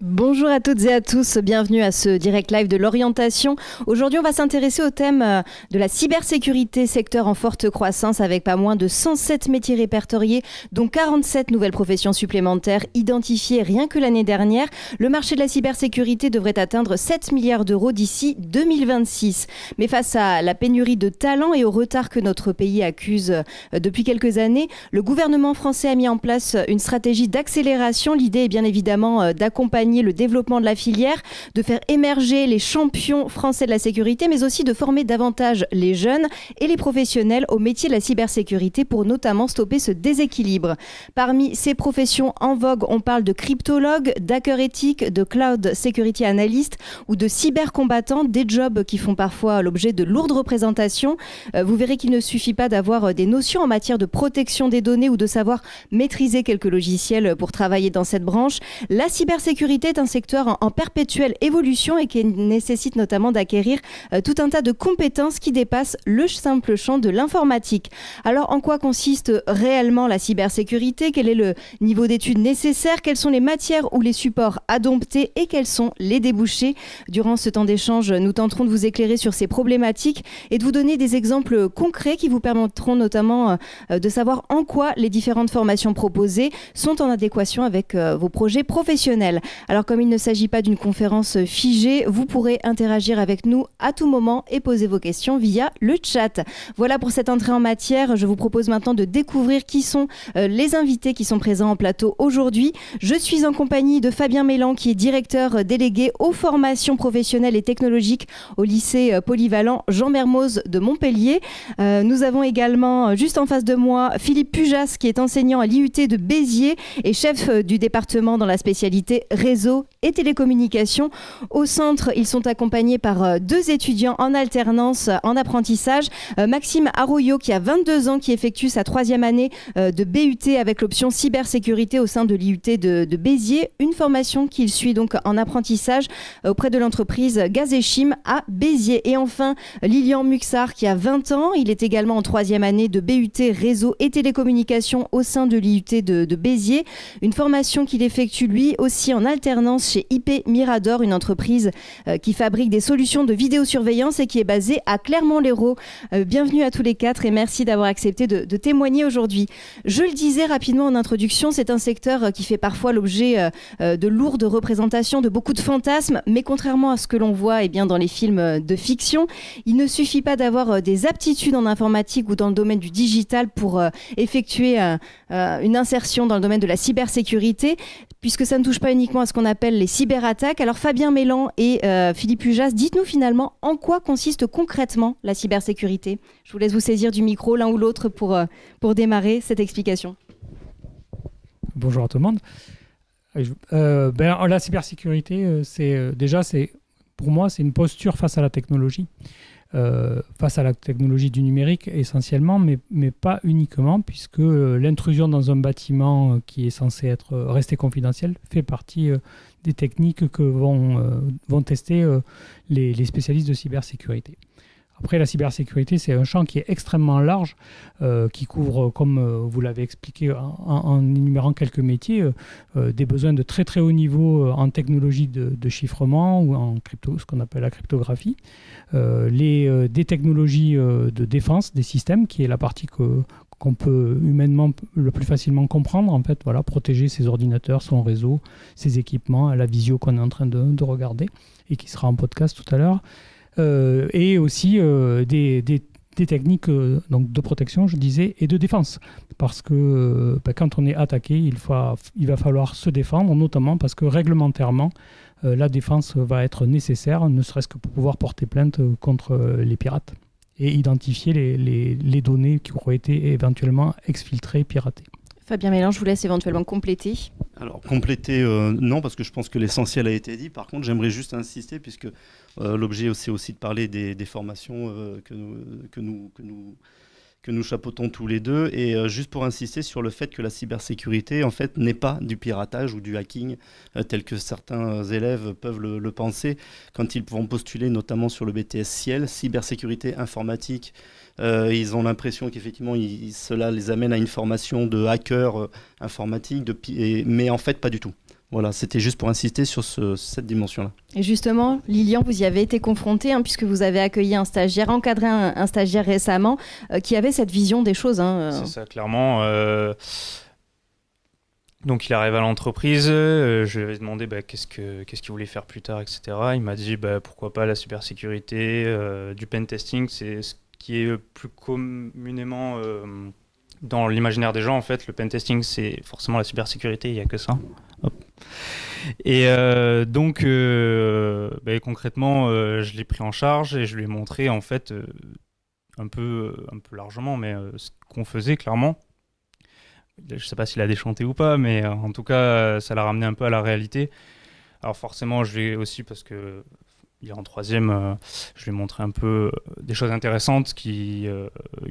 Bonjour à toutes et à tous, bienvenue à ce direct live de l'orientation. Aujourd'hui, on va s'intéresser au thème de la cybersécurité, secteur en forte croissance avec pas moins de 107 métiers répertoriés, dont 47 nouvelles professions supplémentaires identifiées rien que l'année dernière. Le marché de la cybersécurité devrait atteindre 7 milliards d'euros d'ici 2026. Mais face à la pénurie de talents et au retard que notre pays accuse depuis quelques années, le gouvernement français a mis en place une stratégie d'accélération. L'idée est bien évidemment d'accompagner le développement de la filière, de faire émerger les champions français de la sécurité, mais aussi de former davantage les jeunes et les professionnels au métier de la cybersécurité pour notamment stopper ce déséquilibre. Parmi ces professions en vogue, on parle de cryptologues, d'hackers éthiques, de cloud security analyst ou de cybercombattants, des jobs qui font parfois l'objet de lourdes représentations. Vous verrez qu'il ne suffit pas d'avoir des notions en matière de protection des données ou de savoir maîtriser quelques logiciels pour travailler dans cette branche. La cybersécurité est un secteur en perpétuelle évolution et qui nécessite notamment d'acquérir tout un tas de compétences qui dépassent le simple champ de l'informatique. Alors, en quoi consiste réellement la cybersécurité ? Quel est le niveau d'études nécessaire ? Quelles sont les matières ou les supports adoptés et quels sont les débouchés ? Durant ce temps d'échange, nous tenterons de vous éclairer sur ces problématiques et de vous donner des exemples concrets qui vous permettront notamment de savoir en quoi les différentes formations proposées sont en adéquation avec vos projets professionnels. Alors, comme il ne s'agit pas d'une conférence figée, vous pourrez interagir avec nous à tout moment et poser vos questions via le chat. Voilà pour cette entrée en matière. Je vous propose maintenant de découvrir qui sont les invités qui sont présents en plateau aujourd'hui. Je suis en compagnie de Fabien Mélan, qui est directeur délégué aux formations professionnelles et technologiques au lycée polyvalent Jean Mermoz de Montpellier. Nous avons également, juste en face de moi, Philippe Pujas, qui est enseignant à l'IUT de Béziers et chef du département dans la spécialité réseau et télécommunications. Au centre, ils sont accompagnés par deux étudiants en alternance en apprentissage. Maxime Arroyo, qui a 22 ans, qui effectue sa 3e année de BUT avec l'option cybersécurité au sein de l'IUT de Béziers. Une formation qu'il suit donc en apprentissage auprès de l'entreprise Gazéchim à Béziers. Et enfin, Lilian Muxar, qui a 20 ans. Il est également en 3e année de BUT réseau et télécommunications au sein de l'IUT de Béziers. Une formation qu'il effectue lui aussi en alternance chez IP Mirador, une entreprise qui fabrique des solutions de vidéosurveillance et qui est basée à Clermont-Lérault. Bienvenue à tous les quatre et merci d'avoir accepté de témoigner aujourd'hui. Je le disais rapidement en introduction, c'est un secteur qui fait parfois l'objet de lourdes représentations, de beaucoup de fantasmes, mais contrairement à ce que l'on voit dans les films de fiction, il ne suffit pas d'avoir des aptitudes en informatique ou dans le domaine du digital pour effectuer une insertion dans le domaine de la cybersécurité, puisque ça ne touche pas uniquement à ce qu'on appelle les cyberattaques. Alors Fabien Mélan et Philippe Pujas, dites-nous finalement en quoi consiste concrètement la cybersécurité. Je vous laisse vous saisir du micro l'un ou l'autre pour démarrer cette explication. Bonjour à tout le monde. La cybersécurité, pour moi, c'est une posture face à la technologie. Face à la technologie du numérique essentiellement, mais pas uniquement, puisque l'intrusion dans un bâtiment qui est censé rester confidentiel fait partie des techniques que vont tester les spécialistes de cybersécurité. Après, la cybersécurité, c'est un champ qui est extrêmement large, qui couvre, comme vous l'avez expliqué en énumérant quelques métiers, des besoins de très très haut niveau en technologie de chiffrement ou en ce qu'on appelle la cryptographie, des technologies de défense des systèmes, qui est la partie qu'on peut humainement le plus facilement comprendre, en fait, voilà, protéger ses ordinateurs, son réseau, ses équipements, la visio qu'on est en train de regarder et qui sera en podcast tout à l'heure. Et aussi des techniques donc de protection, je disais, et de défense. Parce que quand on est attaqué, il va falloir se défendre, notamment parce que réglementairement, la défense va être nécessaire, ne serait-ce que pour pouvoir porter plainte contre les pirates et identifier les données qui auraient été éventuellement exfiltrées, piratées. Fabien Mélan, je vous laisse éventuellement compléter. Alors, compléter, non, parce que je pense que l'essentiel a été dit. Par contre, j'aimerais juste insister, puisque l'objet, c'est aussi de parler des formations que nous chapeautons tous les deux. Et juste pour insister sur le fait que la cybersécurité, en fait, n'est pas du piratage ou du hacking, tel que certains élèves peuvent le penser, quand ils vont postuler, notamment sur le BTS Ciel, cybersécurité informatique. Ils ont l'impression qu'effectivement, cela les amène à une formation de hacker informatique, mais en fait, pas du tout. Voilà, c'était juste pour insister sur cette dimension-là. Et justement, Lilian, vous y avez été confronté, puisque vous avez accueilli un stagiaire, encadré un stagiaire récemment, qui avait cette vision des choses. C'est ça, clairement. Donc il arrive à l'entreprise, je lui avais demandé qu'est-ce qu'il voulait faire plus tard, etc. Il m'a dit pourquoi pas la cybersécurité, du pen testing, c'est ce qui est plus communément dans l'imaginaire des gens. En fait, le pen testing, c'est forcément la cybersécurité, il n'y a que ça. Hop. Et donc concrètement, je l'ai pris en charge et je lui ai montré en fait un peu largement, mais ce qu'on faisait clairement. Je ne sais pas s'il a déchanté ou pas, mais en tout cas, ça l'a ramené un peu à la réalité. Alors forcément, je l'ai aussi parce que il est en troisième, je lui ai montré un peu des choses intéressantes qui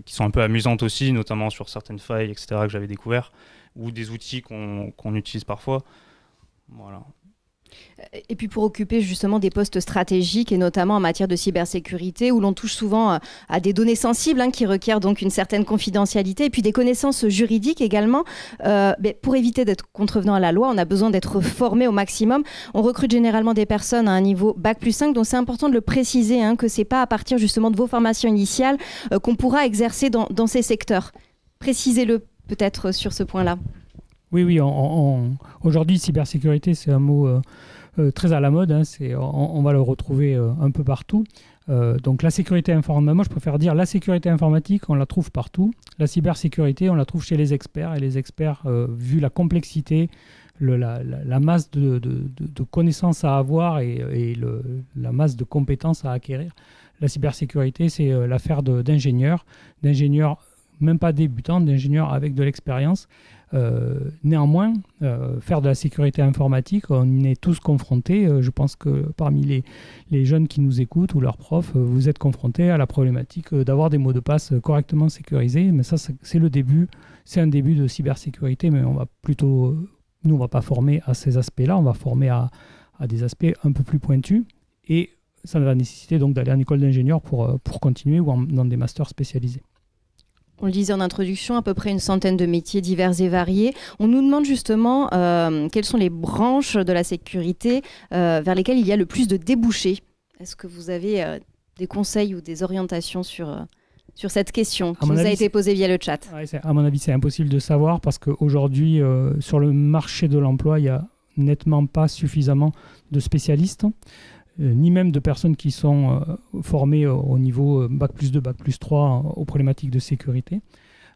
sont un peu amusantes aussi, notamment sur certaines failles, etc., que j'avais découvert, ou des outils qu'on utilise parfois. Voilà. Et puis pour occuper justement des postes stratégiques et notamment en matière de cybersécurité où l'on touche souvent à des données sensibles qui requièrent donc une certaine confidentialité et puis des connaissances juridiques également. Pour éviter d'être contrevenant à la loi, on a besoin d'être formé au maximum. On recrute généralement des personnes à un niveau Bac+5, donc c'est important de le préciser que c'est pas à partir justement de vos formations initiales qu'on pourra exercer dans ces secteurs. Précisez-le peut-être sur ce point-là. Oui, aujourd'hui, cybersécurité, c'est un mot très à la mode. On va le retrouver un peu partout. Donc la sécurité informatique, moi je préfère dire la sécurité informatique, on la trouve partout. La cybersécurité, on la trouve chez les experts. Et les experts, vu la complexité, la masse de connaissances à avoir et la masse de compétences à acquérir, la cybersécurité, c'est l'affaire d'ingénieurs, même pas débutants, d'ingénieurs avec de l'expérience. Néanmoins, faire de la sécurité informatique, on y est tous confrontés. Je pense que parmi les jeunes qui nous écoutent ou leurs profs, vous êtes confrontés à la problématique d'avoir des mots de passe correctement sécurisés. Mais ça, c'est le début. C'est un début de cybersécurité, mais on va pas former à ces aspects-là. On va former à des aspects un peu plus pointus. Et ça va nécessiter donc d'aller en école d'ingénieur pour continuer ou dans des masters spécialisés. On le disait en introduction, à peu près une centaine de métiers divers et variés. On nous demande justement quelles sont les branches de la sécurité vers lesquelles il y a le plus de débouchés. Est-ce que vous avez des conseils ou des orientations sur cette question qui nous a été posée via le chat? À mon avis, c'est impossible de savoir parce qu'aujourd'hui, sur le marché de l'emploi, il n'y a nettement pas suffisamment de spécialistes. Ni même de personnes qui sont formées au niveau Bac+2, Bac+3 aux problématiques de sécurité.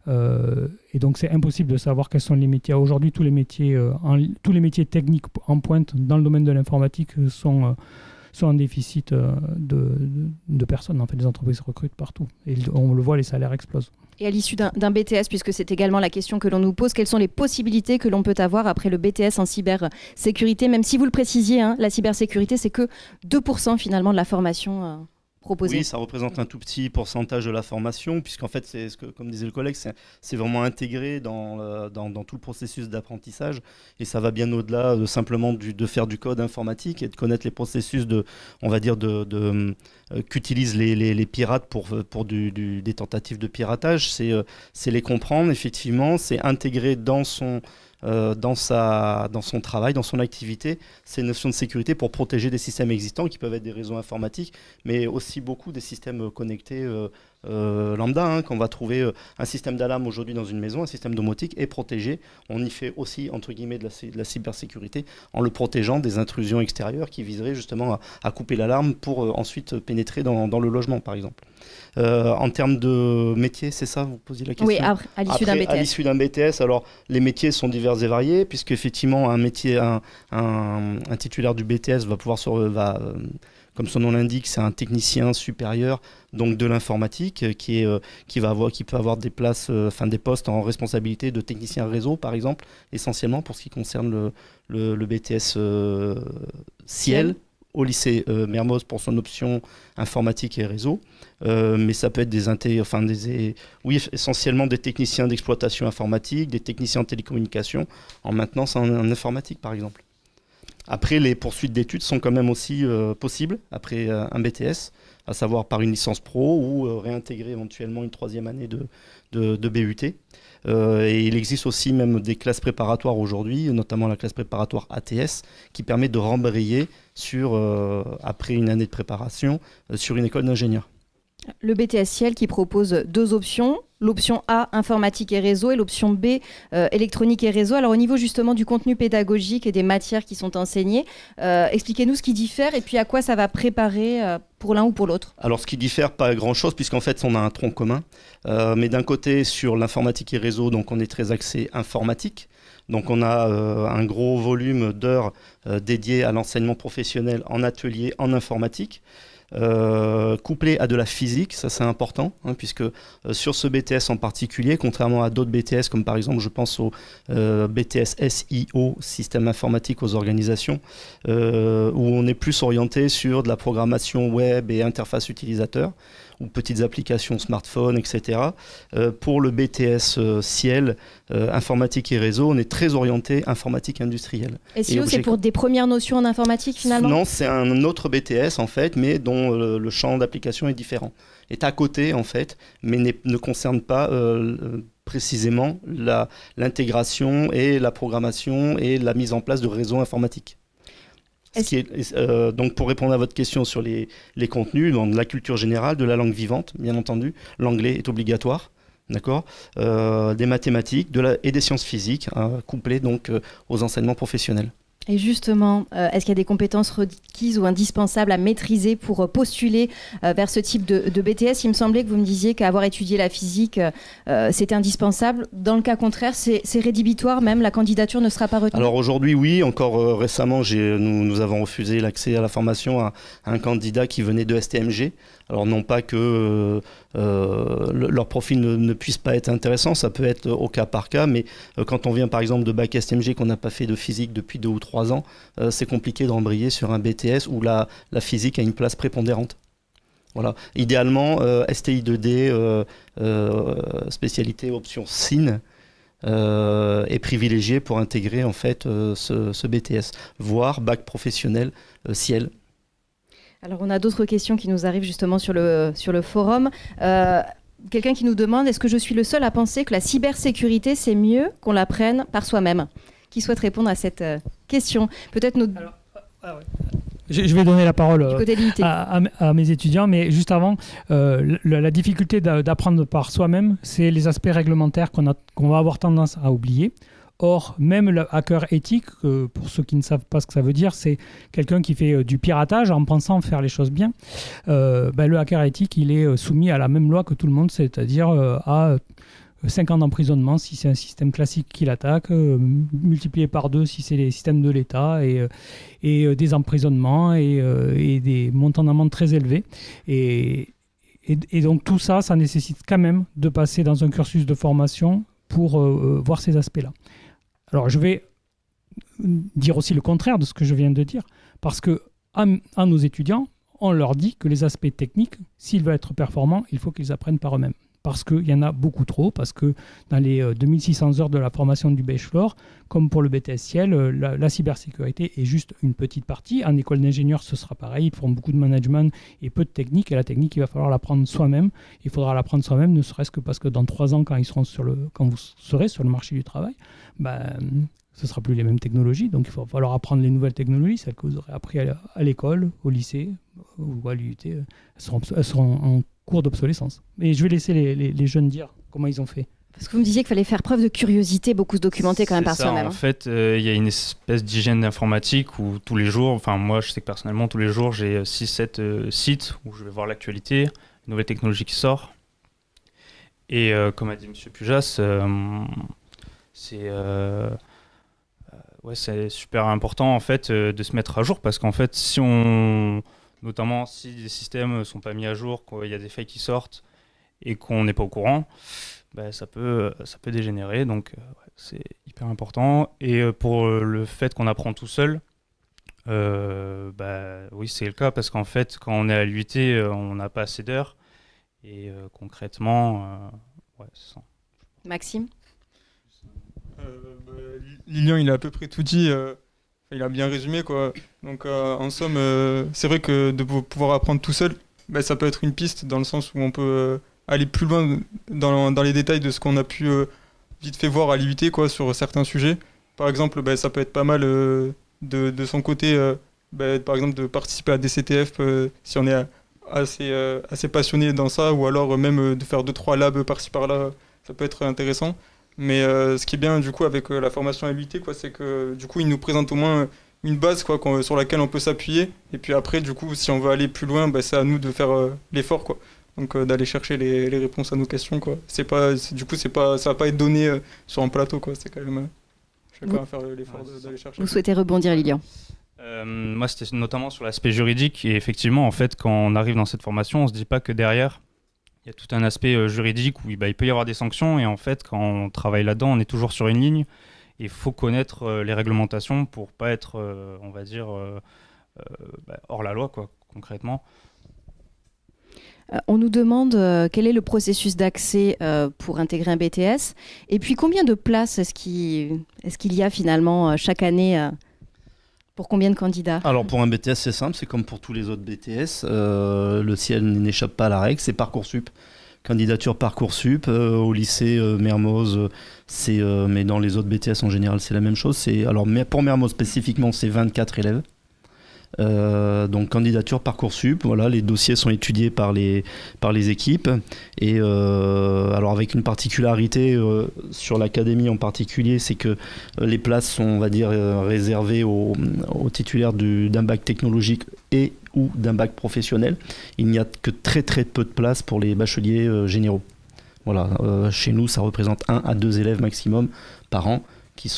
Et donc, c'est impossible de savoir quels sont les métiers. Aujourd'hui, tous les métiers techniques en pointe dans le domaine de l'informatique sont en déficit de personnes. En fait, les entreprises recrutent partout. Et on le voit, les salaires explosent. Et à l'issue d'un BTS, puisque c'est également la question que l'on nous pose, quelles sont les possibilités que l'on peut avoir après le BTS en cybersécurité? Même si vous le précisiez, la cybersécurité, c'est que 2% finalement de la formation proposée. Oui, ça représente un tout petit pourcentage de la formation, puisqu'en fait, comme disait le collègue, c'est vraiment intégré dans tout le processus d'apprentissage. Et ça va bien au-delà de simplement de faire du code informatique et de connaître les processus qu'utilisent les pirates pour des tentatives de piratage. C'est les comprendre, effectivement, c'est intégrer dans son travail, dans son activité, ces notions de sécurité pour protéger des systèmes existants qui peuvent être des réseaux informatiques, mais aussi beaucoup des systèmes connectés lambda, qu'on va trouver un système d'alarme aujourd'hui dans une maison, un système domotique est protégé. On y fait aussi, entre guillemets, de la cybersécurité en le protégeant des intrusions extérieures qui viseraient justement à couper l'alarme pour ensuite pénétrer dans le logement, par exemple. En termes de métiers, c'est ça, vous posiez la question? Oui, à l'issue d'un BTS. À l'issue d'un BTS, alors les métiers sont divers et variés, puisque effectivement un titulaire du BTS va pouvoir comme son nom l'indique, c'est un technicien supérieur donc de l'informatique qui peut avoir des postes en responsabilité de technicien réseau par exemple, essentiellement pour ce qui concerne le BTS Ciel au lycée Mermoz pour son option informatique et réseau, mais ça peut être essentiellement des techniciens d'exploitation informatique, des techniciens en télécommunication, en maintenance en informatique par exemple. Après, les poursuites d'études sont quand même aussi possibles après un BTS, à savoir par une licence pro ou réintégrer éventuellement une 3e année de BUT. Et il existe aussi même des classes préparatoires aujourd'hui, notamment la classe préparatoire ATS, qui permet de rembrayer après une année de préparation sur une école d'ingénieur. Le BTS Ciel qui propose 2 options. L'option A, informatique et réseau, et l'option B, électronique et réseau. Alors au niveau justement du contenu pédagogique et des matières qui sont enseignées, expliquez-nous ce qui diffère et puis à quoi ça va préparer pour l'un ou pour l'autre. Alors ce qui diffère, pas grand-chose, puisqu'en fait on a un tronc commun. Mais d'un côté, sur l'informatique et réseau, donc on est très axé informatique. Donc on a un gros volume d'heures dédiées à l'enseignement professionnel en atelier en informatique. Couplé à de la physique, ça c'est important, puisque sur ce BTS en particulier, contrairement à d'autres BTS, comme par exemple je pense au BTS SIO, Système informatique aux organisations, où on est plus orienté sur de la programmation web et interface utilisateur, ou petites applications smartphone, etc. Pour le BTS Ciel, informatique et réseau, on est très orienté informatique industrielle. SIO, c'est pour des premières notions en informatique finalement ? Non, c'est un autre BTS en fait, mais dont le champ d'application est différent. Est à côté en fait, mais ne concerne pas précisément l'intégration et la programmation et la mise en place de réseaux informatiques. Donc pour répondre à votre question sur les contenus, dans la culture générale, de la langue vivante, bien entendu, l'anglais est obligatoire, d'accord, des mathématiques et des sciences physiques, couplées donc aux enseignements professionnels. Et justement, est-ce qu'il y a des compétences requises ou indispensables à maîtriser pour postuler vers ce type de BTS ? Il me semblait que vous me disiez qu'avoir étudié la physique, c'était indispensable. Dans le cas contraire, c'est rédhibitoire même, la candidature ne sera pas retenue ? Alors aujourd'hui, oui. Encore récemment, nous avons refusé l'accès à la formation à un candidat qui venait de STMG. Alors non pas que leur profil ne puisse pas être intéressant, ça peut être au cas par cas, mais quand on vient par exemple de bac STMG qu'on n'a pas fait de physique depuis 2 ou 3 ans, c'est compliqué d'embrayer sur un BTS où la physique a une place prépondérante. Voilà. Idéalement, STI 2D, spécialité option SIN, est privilégié pour intégrer en fait ce BTS, voire bac professionnel Ciel. Alors on a d'autres questions qui nous arrivent justement sur le forum. Quelqu'un qui nous demande, est-ce que je suis le seul à penser que la cybersécurité, c'est mieux qu'on l'apprenne par soi-même ? Qui souhaite répondre à cette question ? Peut-être notre... Je vais donner la parole à mes étudiants, mais juste avant, la difficulté d'apprendre par soi-même, c'est les aspects réglementaires qu'on va avoir tendance à oublier. Or, même le hacker éthique, pour ceux qui ne savent pas ce que ça veut dire, c'est quelqu'un qui fait du piratage en pensant faire les choses bien. Le hacker éthique, il est soumis à la même loi que tout le monde, c'est-à-dire à 5 ans d'emprisonnement si c'est un système classique qui l'attaque, multiplié par 2 si c'est les systèmes de l'État, et des emprisonnements et des montants d'amende très élevés. Et donc tout ça, ça nécessite quand même de passer dans un cursus de formation pour voir ces aspects-là. Alors je vais dire aussi le contraire de ce que je viens de dire, parce que à nos étudiants, on leur dit que les aspects techniques, s'ils veulent être performants, il faut qu'ils apprennent par eux-mêmes. Parce qu'il y en a beaucoup trop, parce que dans les 2600 heures de la formation du bachelor, comme pour le BTS Ciel, la cybersécurité est juste une petite partie. En école d'ingénieur, ce sera pareil, ils feront beaucoup de management et peu de technique, et la technique, il va falloir l'apprendre soi-même. Il faudra l'apprendre soi-même, ne serait-ce que parce que dans 3 ans, quand vous serez sur le marché du travail, ce ne sera plus les mêmes technologies, donc il va falloir apprendre les nouvelles technologies, celles que vous aurez appris à l'école, au lycée ou à l'UT, elles seront en cours d'obsolescence. Et je vais laisser les jeunes dire comment ils ont fait. Parce que vous me disiez qu'il fallait faire preuve de curiosité, beaucoup se documenter quand même par soi-même. En fait, il y a une espèce d'hygiène informatique où tous les jours, moi je sais que personnellement tous les jours j'ai 6-7 sites où je vais voir l'actualité, une nouvelle technologie qui sort. Et comme a dit M. Pujas, c'est super important en fait de se mettre à jour, parce qu'en fait notamment si les systèmes ne sont pas mis à jour, qu'il y a des failles qui sortent et qu'on n'est pas au courant, ça peut dégénérer, donc c'est hyper important. Et pour le fait qu'on apprend tout seul, oui c'est le cas, parce qu'en fait quand on est à l'UT, on n'a pas assez d'heures, et concrètement, c'est ça. Maxime ? Lilian, il a à peu près tout dit. il a bien résumé, quoi. Donc, en somme, c'est vrai que de pouvoir apprendre tout seul, ça peut être une piste dans le sens où on peut aller plus loin dans les détails de ce qu'on a pu vite fait voir à l'IUT, quoi, sur certains sujets. Par exemple, ça peut être pas mal de son côté, par exemple, de participer à des CTF si on est assez passionné dans ça, ou alors même de faire 2-3 labs par-ci par-là, ça peut être intéressant. Mais ce qui est bien du coup avec la formation à l'IUT, quoi, c'est que du coup, il nous présente au moins une base, quoi, sur laquelle on peut s'appuyer. Et puis après, du coup, si on veut aller plus loin, c'est à nous de faire l'effort, quoi. Donc d'aller chercher les réponses à nos questions, quoi. Ça va pas être donné sur un plateau, quoi. C'est quand même chacun à faire l'effort d'aller chercher. Vous souhaitez rebondir, Lilian? Moi, c'était notamment sur l'aspect juridique. Et effectivement, en fait, quand on arrive dans cette formation, on se dit pas que derrière, il y a tout un aspect juridique où il peut y avoir des sanctions. Et en fait, quand on travaille là-dedans, on est toujours sur une ligne. Il faut connaître les réglementations pour pas être, on va dire, hors la loi, quoi, concrètement. On nous demande quel est le processus d'accès pour intégrer un BTS, et puis combien de places est-ce qu'il y a finalement chaque année pour combien de candidats? Alors pour un BTS, c'est simple, c'est comme pour tous les autres BTS. Le ciel n'échappe pas à la règle, c'est Parcoursup. Candidature Parcoursup, au lycée Mermoz, mais dans les autres BTS en général, c'est la même chose. Mais pour Mermoz spécifiquement, c'est 24 élèves. Donc candidature Parcoursup, voilà, les dossiers sont étudiés par les équipes. Et alors avec une particularité sur l'académie en particulier, c'est que les places sont, on va dire, réservées aux titulaires d'un bac technologique et ou d'un bac professionnel. Il n'y a que très très peu de places pour les bacheliers généraux. Voilà, chez nous, ça représente 1 à 2 élèves maximum par an qui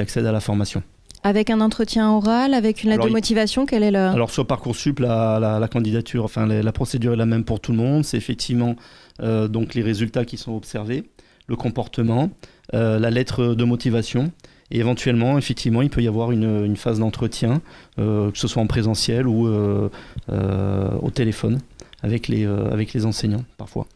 accèdent à la formation. Avec un entretien oral, avec une lettre de motivation, quelle est Alors sur Parcoursup, la candidature, la procédure est la même pour tout le monde. C'est effectivement donc les résultats qui sont observés, le comportement, la lettre de motivation. Et éventuellement, effectivement, il peut y avoir une phase d'entretien, que ce soit en présentiel ou au téléphone, avec les enseignants parfois.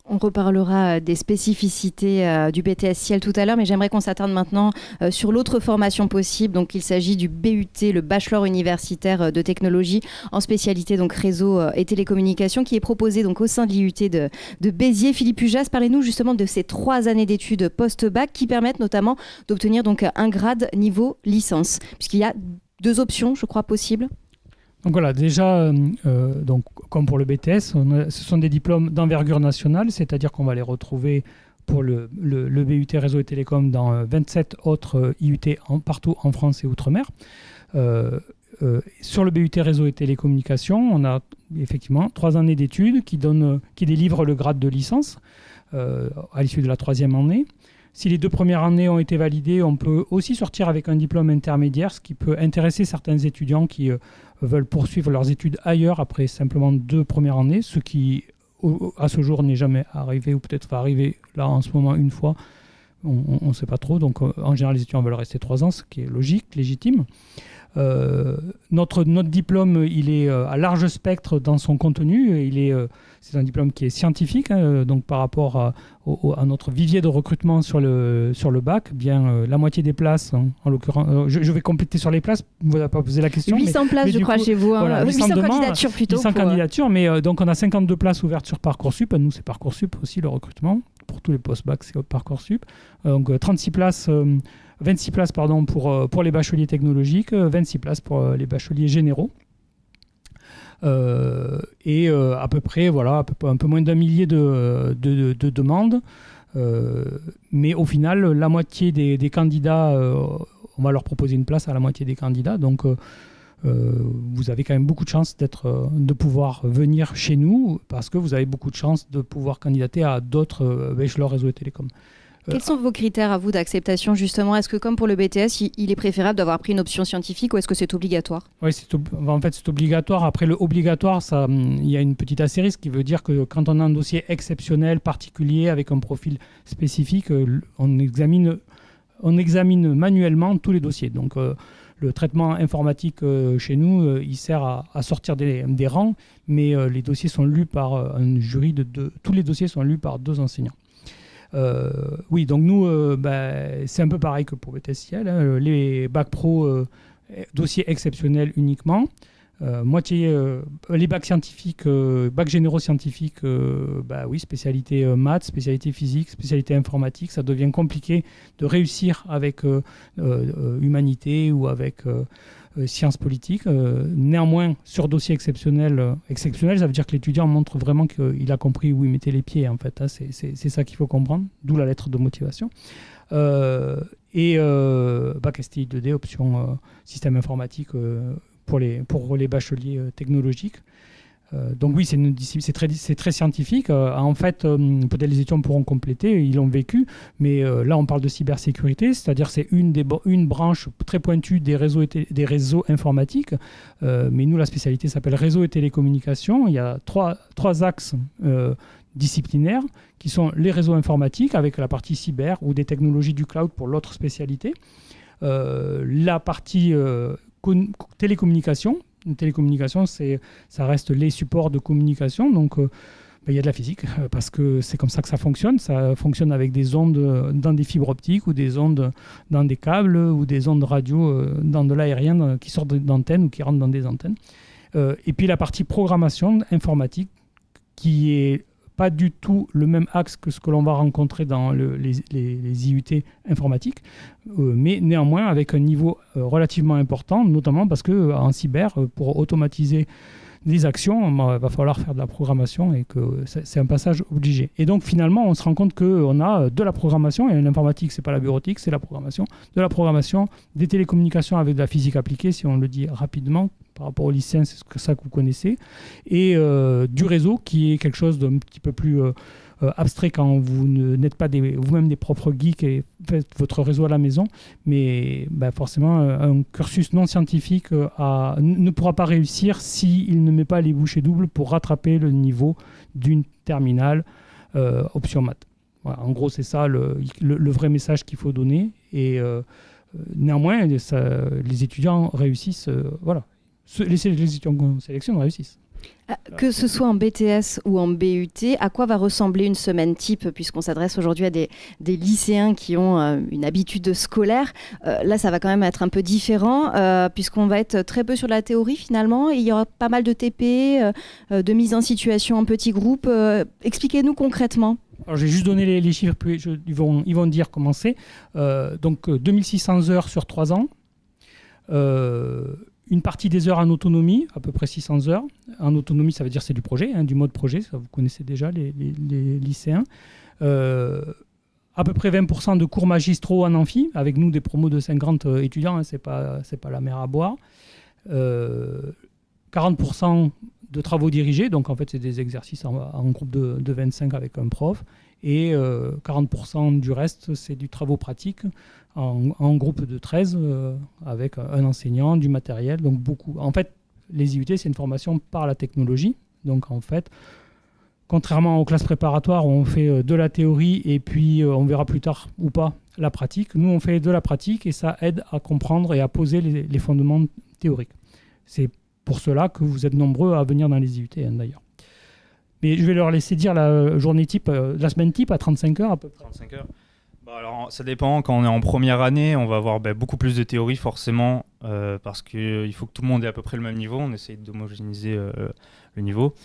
On reparlera des spécificités du BTS Ciel tout à l'heure, mais j'aimerais qu'on s'attarde maintenant sur l'autre formation possible. Donc, il s'agit du BUT, le Bachelor universitaire de technologie en spécialité donc réseau et télécommunications, qui est proposé donc au sein de l'IUT de Béziers. Philippe Pujas, parlez-nous justement de ces 3 années d'études post-bac qui permettent notamment d'obtenir donc un grade niveau licence, puisqu'il y a 2 options, je crois, possibles. Donc voilà, déjà, donc, comme pour le BTS, ce sont des diplômes d'envergure nationale, c'est-à-dire qu'on va les retrouver pour le BUT Réseau et Télécom dans 27 autres IUT partout en France et Outre-mer. Sur le BUT Réseau et Télécommunications, on a effectivement 3 années d'études qui délivrent le grade de licence à l'issue de la 3e année. Si les 2 premières années ont été validées, on peut aussi sortir avec un diplôme intermédiaire, ce qui peut intéresser certains étudiants qui veulent poursuivre leurs études ailleurs après simplement 2 premières années, ce qui, à ce jour, n'est jamais arrivé ou peut-être va arriver là en ce moment une fois. On ne sait pas trop. Donc, en général, les étudiants veulent rester 3 ans, ce qui est logique, légitime. Notre diplôme, il est à large spectre dans son contenu. C'est un diplôme qui est scientifique, donc par rapport à notre vivier de recrutement sur le bac, la moitié des places, en l'occurrence, je vais compléter sur les places, vous n'avez pas posé la question. 800 places, je crois, chez vous. Voilà, 800 candidatures plutôt. 800 candidatures, mais donc on a 52 places ouvertes sur Parcoursup. Nous, c'est Parcoursup aussi, le recrutement. Pour tous les post-bac, c'est Parcoursup. Donc 26 places pour les bacheliers technologiques, 26 places pour les bacheliers généraux. Et à peu près, voilà, un peu moins d'1 millier de demandes. Mais au final, la moitié des candidats, on va leur proposer une place à la moitié des candidats. Donc, vous avez quand même beaucoup de chances de pouvoir venir chez nous parce que vous avez beaucoup de chances de pouvoir candidater à d'autres bachelors réseau et télécom. Quels sont vos critères à vous d'acceptation justement? Est-ce que comme pour le BTS, il est préférable d'avoir pris une option scientifique ou est-ce que c'est obligatoire? Oui, en fait c'est obligatoire. Après le obligatoire, il y a une petite astérisque qui veut dire que quand on a un dossier exceptionnel, particulier, avec un profil spécifique, on examine manuellement tous les dossiers. Donc le traitement informatique chez nous, il sert à sortir des rangs, mais les dossiers sont lus par un jury tous les dossiers sont lus par 2 enseignants. Oui, donc nous, c'est un peu pareil que pour BTS Ciel. Les bacs pro dossiers exceptionnels uniquement. Moitié les bacs scientifiques, bacs généraux scientifiques, oui, spécialité maths, spécialité physique, spécialité informatique, ça devient compliqué de réussir avec humanité ou avec sciences politiques. Néanmoins, sur dossier exceptionnel, ça veut dire que l'étudiant montre vraiment qu'il a compris où il mettait les pieds, en fait. Hein, c'est ça qu'il faut comprendre, d'où la lettre de motivation. Bac STI 2D, option système informatique pour les bacheliers technologiques. Donc oui, c'est très scientifique. En fait, peut-être les étudiants pourront compléter, ils l'ont vécu, mais là on parle de cybersécurité, c'est-à-dire c'est une branche très pointue des réseaux informatiques. Mais nous, la spécialité s'appelle réseau et télécommunications. Il y a trois axes disciplinaires qui sont les réseaux informatiques avec la partie cyber ou des technologies du cloud pour l'autre spécialité. La partie télécommunication. Une télécommunication, ça reste les supports de communication. Donc, il y a de la physique parce que c'est comme ça que ça fonctionne. Ça fonctionne avec des ondes dans des fibres optiques ou des ondes dans des câbles ou des ondes radio dans de l'aérien qui sortent d'antennes ou qui rentrent dans des antennes. Et puis la partie programmation informatique qui est pas du tout le même axe que ce que l'on va rencontrer dans les IUT informatiques, mais néanmoins avec un niveau relativement important, notamment parce qu'en cyber, pour automatiser des actions, il va falloir faire de la programmation et que c'est un passage obligé. Et donc finalement, on se rend compte qu'on a de la programmation, et l'informatique, c'est pas la bureautique, c'est la programmation, de la programmation, des télécommunications avec de la physique appliquée, si on le dit rapidement, par rapport aux lycéens, c'est ça que vous connaissez, et du réseau qui est quelque chose d'un petit peu plus abstrait quand vous n'êtes pas vous-même des propres geeks et faites votre réseau à la maison, mais forcément un cursus non scientifique ne pourra pas réussir s'il ne met pas les bouchées doubles pour rattraper le niveau d'une terminale option maths. Voilà, en gros, c'est ça le vrai message qu'il faut donner, et néanmoins, les étudiants réussissent, les étudiants qu'on sélectionne réussissent. Que ce soit en BTS ou en BUT, à quoi va ressembler une semaine type, puisqu'on s'adresse aujourd'hui à des lycéens qui ont une habitude scolaire. Là, ça va quand même être un peu différent, puisqu'on va être très peu sur la théorie finalement. Il y aura pas mal de TP, de mise en situation en petits groupes. Expliquez-nous concrètement. Alors, j'ai juste donné les chiffres, puis ils vont dire comment c'est. Donc, 2600 heures sur 3 ans. Une partie des heures en autonomie, à peu près 600 heures. En autonomie, ça veut dire c'est du projet, du mode projet, ça vous connaissez déjà les lycéens. À peu près 20% de cours magistraux en amphi, avec nous des promos de 50 étudiants, c'est pas la mer à boire. 40% de travaux dirigés, donc en fait c'est des exercices en groupe de 25 avec un prof. Et 40% du reste, c'est du travaux pratique en groupe de 13 avec un enseignant, du matériel, donc beaucoup. En fait, les IUT, c'est une formation par la technologie. Donc en fait, contrairement aux classes préparatoires où on fait de la théorie et puis on verra plus tard ou pas la pratique, nous on fait de la pratique et ça aide à comprendre et à poser les fondements théoriques. C'est pour cela que vous êtes nombreux à venir dans les IUT d'ailleurs. Mais je vais leur laisser dire la journée type, la semaine type à 35 heures à peu près. 35 heures. Alors, ça dépend. Quand on est en première année, on va avoir beaucoup plus de théorie forcément parce qu'il faut que tout le monde ait à peu près le même niveau. On essaye d'homogénéiser le niveau.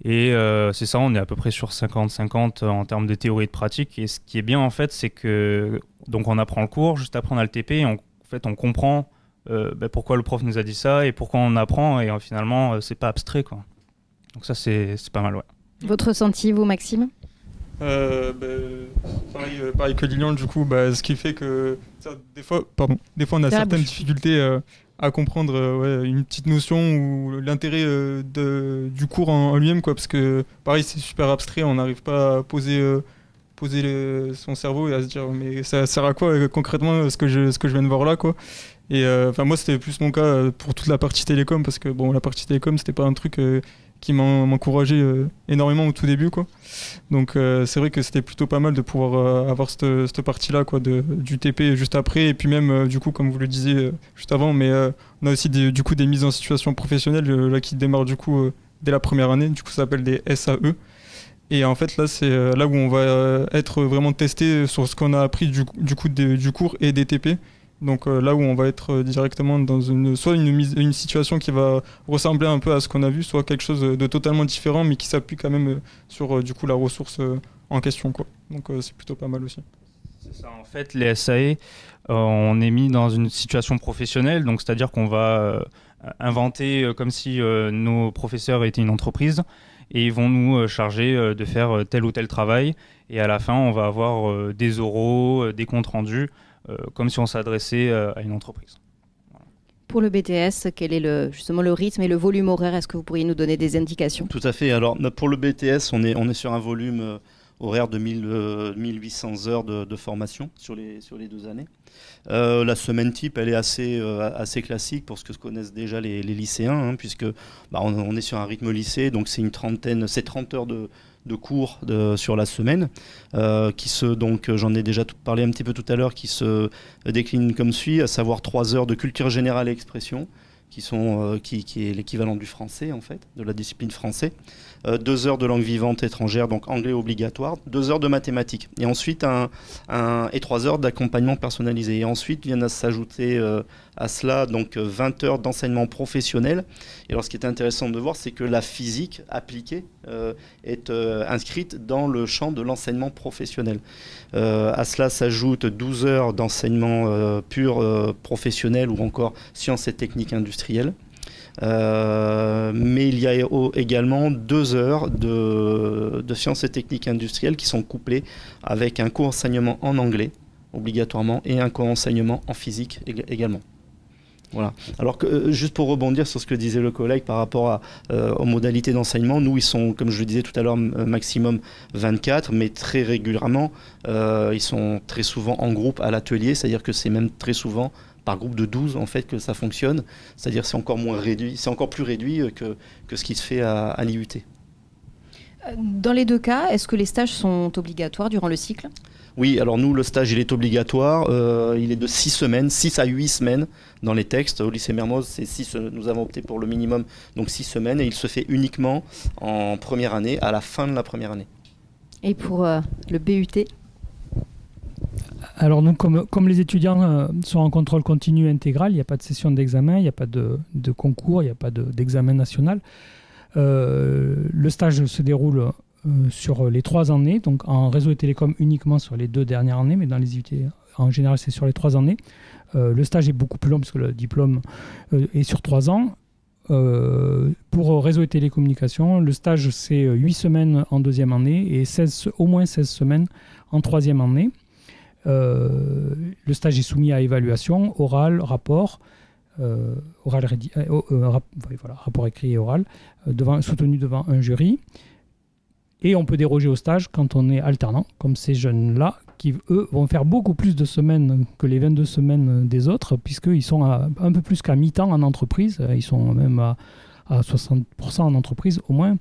Et c'est ça, on est à peu près sur 50-50 en termes de théorie et de pratique. Et ce qui est bien en fait, c'est que donc on apprend le cours, juste après on a le TP et on comprend pourquoi le prof nous a dit ça et pourquoi on apprend. Et finalement, c'est pas abstrait, quoi. Donc ça, c'est pas mal, ouais. Votre ressenti, vous, Maxime ? Pareil que Lilian, du coup, ce qui fait que des fois on a certaines difficultés à comprendre une petite notion ou l'intérêt du cours en lui-même, quoi, parce que pareil c'est super abstrait, on n'arrive pas à poser son cerveau et à se dire mais ça sert à quoi concrètement ce que je viens de voir là, quoi. Et moi c'était plus mon cas pour toute la partie télécom, parce que la partie télécom c'était pas un truc qui m'encourageait énormément au tout début, quoi. Donc c'est vrai que c'était plutôt pas mal de pouvoir avoir cette partie-là, quoi, du TP juste après, et puis même du coup comme vous le disiez juste avant, mais on a aussi des mises en situation professionnelle là, qui démarrent du coup dès la première année, du coup ça s'appelle des SAE. Et en fait là c'est là où on va être vraiment testé sur ce qu'on a appris du cours et des TP. Donc là où on va être directement dans soit une situation qui va ressembler un peu à ce qu'on a vu, soit quelque chose de totalement différent, mais qui s'appuie quand même sur du coup la ressource en question, quoi. Donc c'est plutôt pas mal aussi. C'est ça, en fait, les SAE, on est mis dans une situation professionnelle, donc c'est-à-dire qu'on va inventer comme si nos professeurs étaient une entreprise, et ils vont nous charger de faire tel ou tel travail, et à la fin, on va avoir des oraux, des comptes rendus, comme si on s'adressait à une entreprise. Voilà. Pour le BTS, quel est justement le rythme et le volume horaire? Est-ce que vous pourriez nous donner des indications? Tout à fait. Alors, pour le BTS, on est sur un volume horaire de 1800 heures de formation sur les 2 années. La semaine type, elle est assez classique pour ce que connaissent déjà les lycéens, puisque on est sur un rythme lycée, donc c'est 30 heures de cours sur la semaine, donc j'en ai déjà parlé un petit peu tout à l'heure, qui se déclinent comme suit, à savoir 3 heures de culture générale et expression, qui est l'équivalent du français, en fait, de la discipline français. 2 heures de langue vivante étrangère, donc anglais obligatoire, 2 heures de mathématiques, et ensuite et 3 heures d'accompagnement personnalisé. Et ensuite viennent à s'ajouter à cela donc 20 heures d'enseignement professionnel. Et alors ce qui est intéressant de voir, c'est que la physique appliquée est inscrite dans le champ de l'enseignement professionnel. À cela s'ajoutent 12 heures d'enseignement pur professionnel ou encore sciences et techniques industrielles. Mais il y a également 2 heures de sciences et techniques industrielles qui sont couplées avec un cours enseignement en anglais obligatoirement et un cours enseignement en physique également. Voilà. Alors que, juste pour rebondir sur ce que disait le collègue par rapport aux modalités d'enseignement, nous ils sont, comme je le disais tout à l'heure, maximum 24, mais très régulièrement ils sont très souvent en groupe à l'atelier, c'est-à-dire que c'est même très souvent par groupe de 12 en fait que ça fonctionne, c'est-à-dire c'est encore plus réduit que ce qui se fait à l'IUT. Dans les 2 cas, est-ce que les stages sont obligatoires durant le cycle? Oui, alors nous, le stage, il est obligatoire. Il est de 6 à 8 semaines dans les textes. Au lycée Mermoz, nous avons opté pour le minimum, donc 6 semaines, et il se fait uniquement en première année, à la fin de la première année. Et pour le BUT? Alors nous, comme les étudiants sont en contrôle continu intégral, il n'y a pas de session d'examen, il n'y a pas de concours, il n'y a pas d'examen national. Le stage se déroule sur les 3 années, donc en réseau et télécom uniquement sur les 2 dernières années, mais dans les IUT en général c'est sur les 3 années. Le stage est beaucoup plus long parce que le diplôme est sur 3 ans. Pour réseau et télécommunications, le stage c'est 8 semaines en 2e année et au moins 16 semaines en 3e année. Le stage est soumis à évaluation, oral, rapport, rapport écrit et oral, soutenu devant un jury. Et on peut déroger au stage quand on est alternant, comme ces jeunes-là, qui, eux, vont faire beaucoup plus de semaines que les 22 semaines des autres, puisqu'ils sont un peu plus qu'à mi-temps en entreprise. Ils sont même à 60% en entreprise au moins.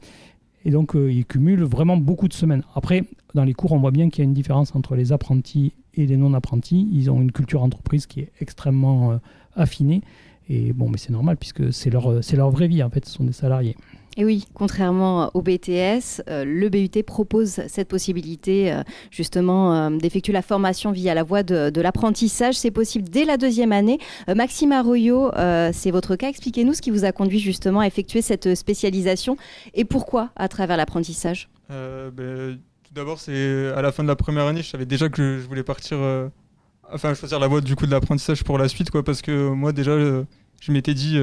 Et donc, ils cumulent vraiment beaucoup de semaines. Après, dans les cours, on voit bien qu'il y a une différence entre les apprentis et les non-apprentis. Ils ont une culture entreprise qui est extrêmement affinée. Et bon, mais c'est normal, puisque c'est leur vraie vie, en fait. Ce sont des salariés. Et oui, contrairement au BTS, le BUT propose cette possibilité justement d'effectuer la formation via la voie de l'apprentissage. C'est possible dès la 2e année. Maxime Arroyo, c'est votre cas. Expliquez-nous ce qui vous a conduit justement à effectuer cette spécialisation et pourquoi à travers l'apprentissage. Tout d'abord, c'est à la fin de la première année, je savais déjà que je voulais partir, choisir la voie du coup de l'apprentissage pour la suite, quoi, parce que moi déjà, je m'étais dit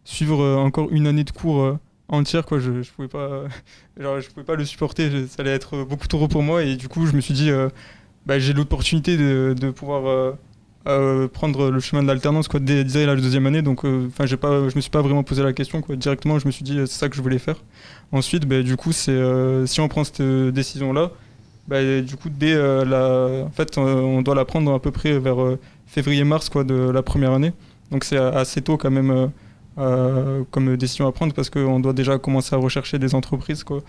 suivre encore une année de cours entière, quoi, je pouvais pas le supporter, ça allait être beaucoup trop pour moi, et du coup je me suis dit j'ai l'opportunité de pouvoir prendre le chemin de l'alternance, quoi, dès la 2e année, donc je me suis pas vraiment posé la question, quoi. Directement je me suis dit c'est ça que je voulais faire. Ensuite du coup c'est si on prend cette décision là, du coup dès on doit la prendre à peu près vers février-mars, quoi, de la première année, donc c'est assez tôt quand même comme décision à prendre, parce qu'on doit déjà commencer à rechercher des entreprises, quoi.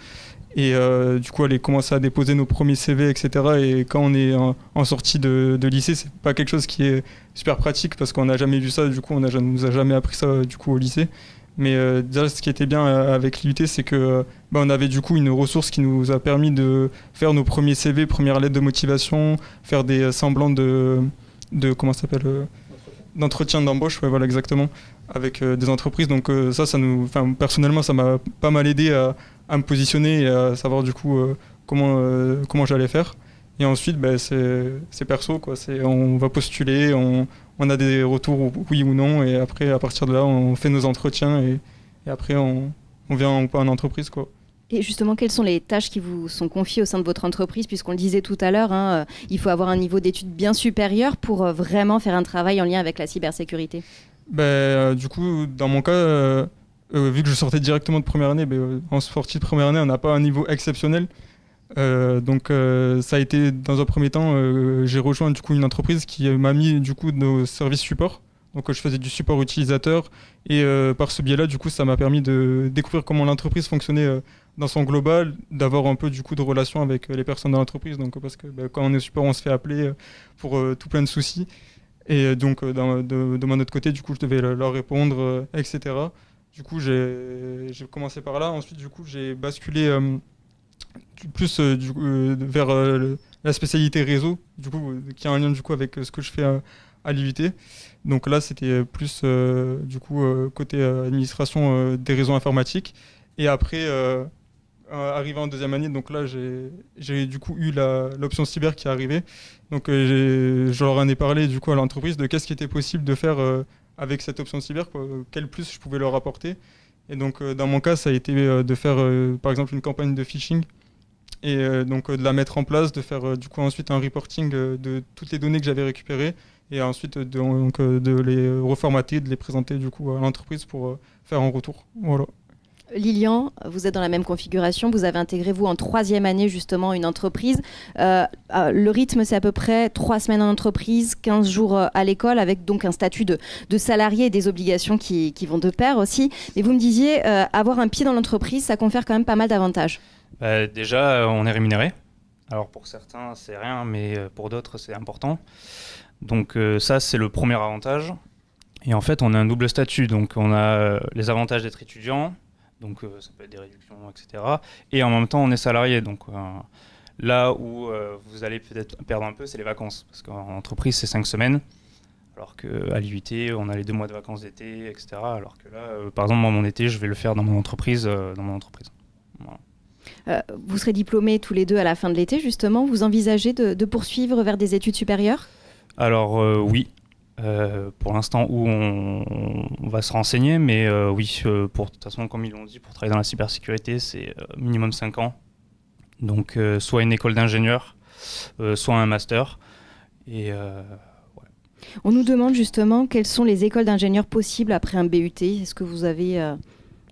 Et du coup aller commencer à déposer nos premiers CV, etc. Et quand on est en sortie de lycée, c'est pas quelque chose qui est super pratique, parce qu'on n'a jamais vu ça, du coup on nous a jamais appris ça du coup au lycée. Mais déjà ce qui était bien avec l'IUT, c'est que on avait du coup une ressource qui nous a permis de faire nos premiers CV, premières lettres de motivation, faire des semblants de comment ça s'appelle d'entretien d'embauche, ouais, voilà, exactement, avec des entreprises. Donc personnellement, ça m'a pas mal aidé à me positionner et à savoir du coup comment j'allais faire. Et ensuite, c'est perso, quoi. On va postuler, on a des retours oui ou non, et après, à partir de là, on fait nos entretiens et après, on vient ou pas en entreprise, quoi. Et justement, quelles sont les tâches qui vous sont confiées au sein de votre entreprise? Puisqu'on le disait tout à l'heure, il faut avoir un niveau d'études bien supérieur pour vraiment faire un travail en lien avec la cybersécurité. Du coup, dans mon cas, vu que je sortais directement de première année, en sortie de première année, on n'a pas un niveau exceptionnel. Donc ça a été, dans un premier temps, j'ai rejoint du coup une entreprise qui m'a mis du coup nos services support. Donc je faisais du support utilisateur et par ce biais-là, du coup, ça m'a permis de découvrir comment l'entreprise fonctionnait dans son global, d'avoir un peu du coup de relation avec les personnes de l'entreprise. Donc parce que quand on est support, on se fait appeler pour tout plein de soucis. Et donc de mon autre côté, du coup, je devais leur répondre, etc. Du coup, j'ai commencé par là. Ensuite, du coup, j'ai basculé plus vers la spécialité réseau, du coup, qui a un lien du coup avec ce que je fais à l'IUT. Donc là, c'était plus du coup côté administration des réseaux informatiques. Et après, arrivé en deuxième année, donc là, j'ai du coup eu l'option cyber qui est arrivée. Donc je leur en ai parlé du coup à l'entreprise de qu'est-ce qui était possible de faire avec cette option cyber, quoi, quel plus je pouvais leur apporter. Et donc dans mon cas, ça a été de faire par exemple une campagne de phishing et donc de la mettre en place, de faire du coup ensuite un reporting de toutes les données que j'avais récupérées et ensuite de les reformater, de les présenter du coup à l'entreprise pour faire un retour. Voilà. Lilian, vous êtes dans la même configuration, vous avez intégré vous en 3e année justement une entreprise. Le rythme c'est à peu près 3 semaines en entreprise, 15 jours à l'école avec donc un statut de salarié et des obligations qui vont de pair aussi. Mais vous me disiez, avoir un pied dans l'entreprise, ça confère quand même pas mal d'avantages. Déjà, on est rémunéré. Alors pour certains c'est rien, mais pour d'autres c'est important. Donc ça c'est le premier avantage. Et en fait on a un double statut, donc on a les avantages d'être étudiant. Donc ça peut être des réductions, etc. Et en même temps, on est salarié. Donc là où vous allez peut-être perdre un peu, c'est les vacances. Parce qu'en entreprise, c'est 5 semaines. Alors qu'à l'IUT, on a les 2 mois de vacances d'été, etc. Alors que là, par exemple, moi, mon été, je vais le faire dans mon entreprise. Voilà. Vous serez diplômés tous les deux à la fin de l'été, justement. Vous envisagez de poursuivre vers des études supérieures ? Alors oui. Pour l'instant où on va se renseigner, mais oui, de toute façon, comme ils l'ont dit, pour travailler dans la cybersécurité, c'est minimum 5 ans. Donc soit une école d'ingénieur, soit un master. Et, ouais. On nous demande justement quelles sont les écoles d'ingénieurs possibles après un BUT. Est-ce que vous avez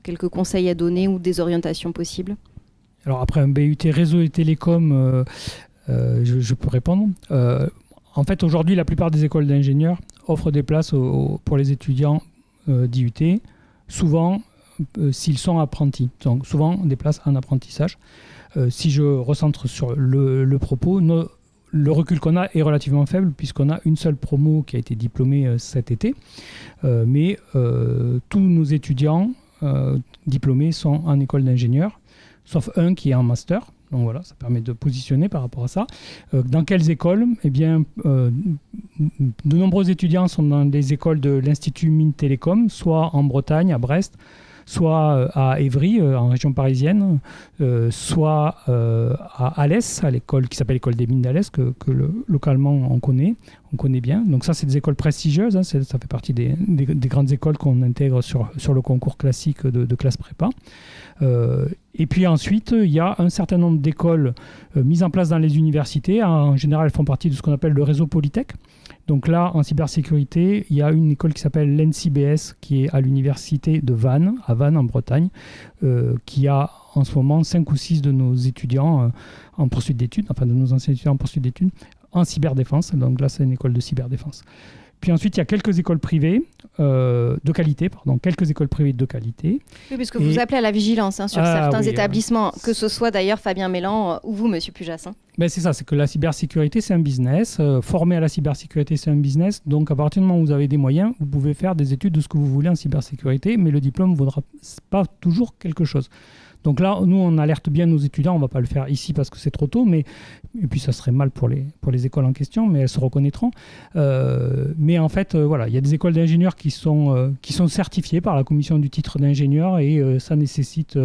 quelques conseils à donner ou des orientations possibles ? Alors après un BUT réseau et télécom, je peux répondre. En fait, aujourd'hui, la plupart des écoles d'ingénieurs offrent des places pour les étudiants d'IUT, souvent s'ils sont apprentis, donc souvent des places en apprentissage. Si je recentre sur le propos, le recul qu'on a est relativement faible puisqu'on a une seule promo qui a été diplômée cet été, mais tous nos étudiants diplômés sont en école d'ingénieur, sauf un qui est en master. Donc voilà, ça permet de positionner par rapport à ça. Dans quelles écoles ? Eh bien, de nombreux étudiants sont dans des écoles de l'Institut Mines Télécom, soit en Bretagne, à Brest, soit à Évry, en région parisienne, soit à Alès, à l'école qui s'appelle l'école des mines d'Alès, que localement on connaît bien. Donc ça, c'est des écoles prestigieuses, hein, ça fait partie des grandes écoles qu'on intègre sur le concours classique de classe prépa. Et puis ensuite, il y a un certain nombre d'écoles mises en place dans les universités. En général, elles font partie de ce qu'on appelle le réseau Polytech. Donc là, en cybersécurité, il y a une école qui s'appelle l'NCBS, qui est à l'université de Vannes, à Vannes en Bretagne, qui a en ce moment 5 ou 6 de nos étudiants en poursuite d'études, enfin de nos anciens étudiants en poursuite d'études, en cyberdéfense. Donc là, c'est une école de cyberdéfense. Puis ensuite, il y a quelques écoles privées de qualité, quelques écoles privées de qualité. Oui, puisque vous appelez à la vigilance sur certains établissements, que ce soit d'ailleurs Fabien Mélan ou vous, Monsieur Pujas. Ben c'est ça, c'est que la cybersécurité, c'est un business. Former à la cybersécurité, c'est un business. Donc, à partir du moment où vous avez des moyens, vous pouvez faire des études de ce que vous voulez en cybersécurité, mais le diplôme ne vaudra pas toujours quelque chose. Donc là, nous, on alerte bien nos étudiants. On ne va pas le faire ici parce que c'est trop tôt, et puis ça serait mal pour les écoles en question, mais elles se reconnaîtront. Mais en fait, voilà, il y a des écoles d'ingénieurs qui sont certifiées par la commission du titre d'ingénieur, et ça nécessite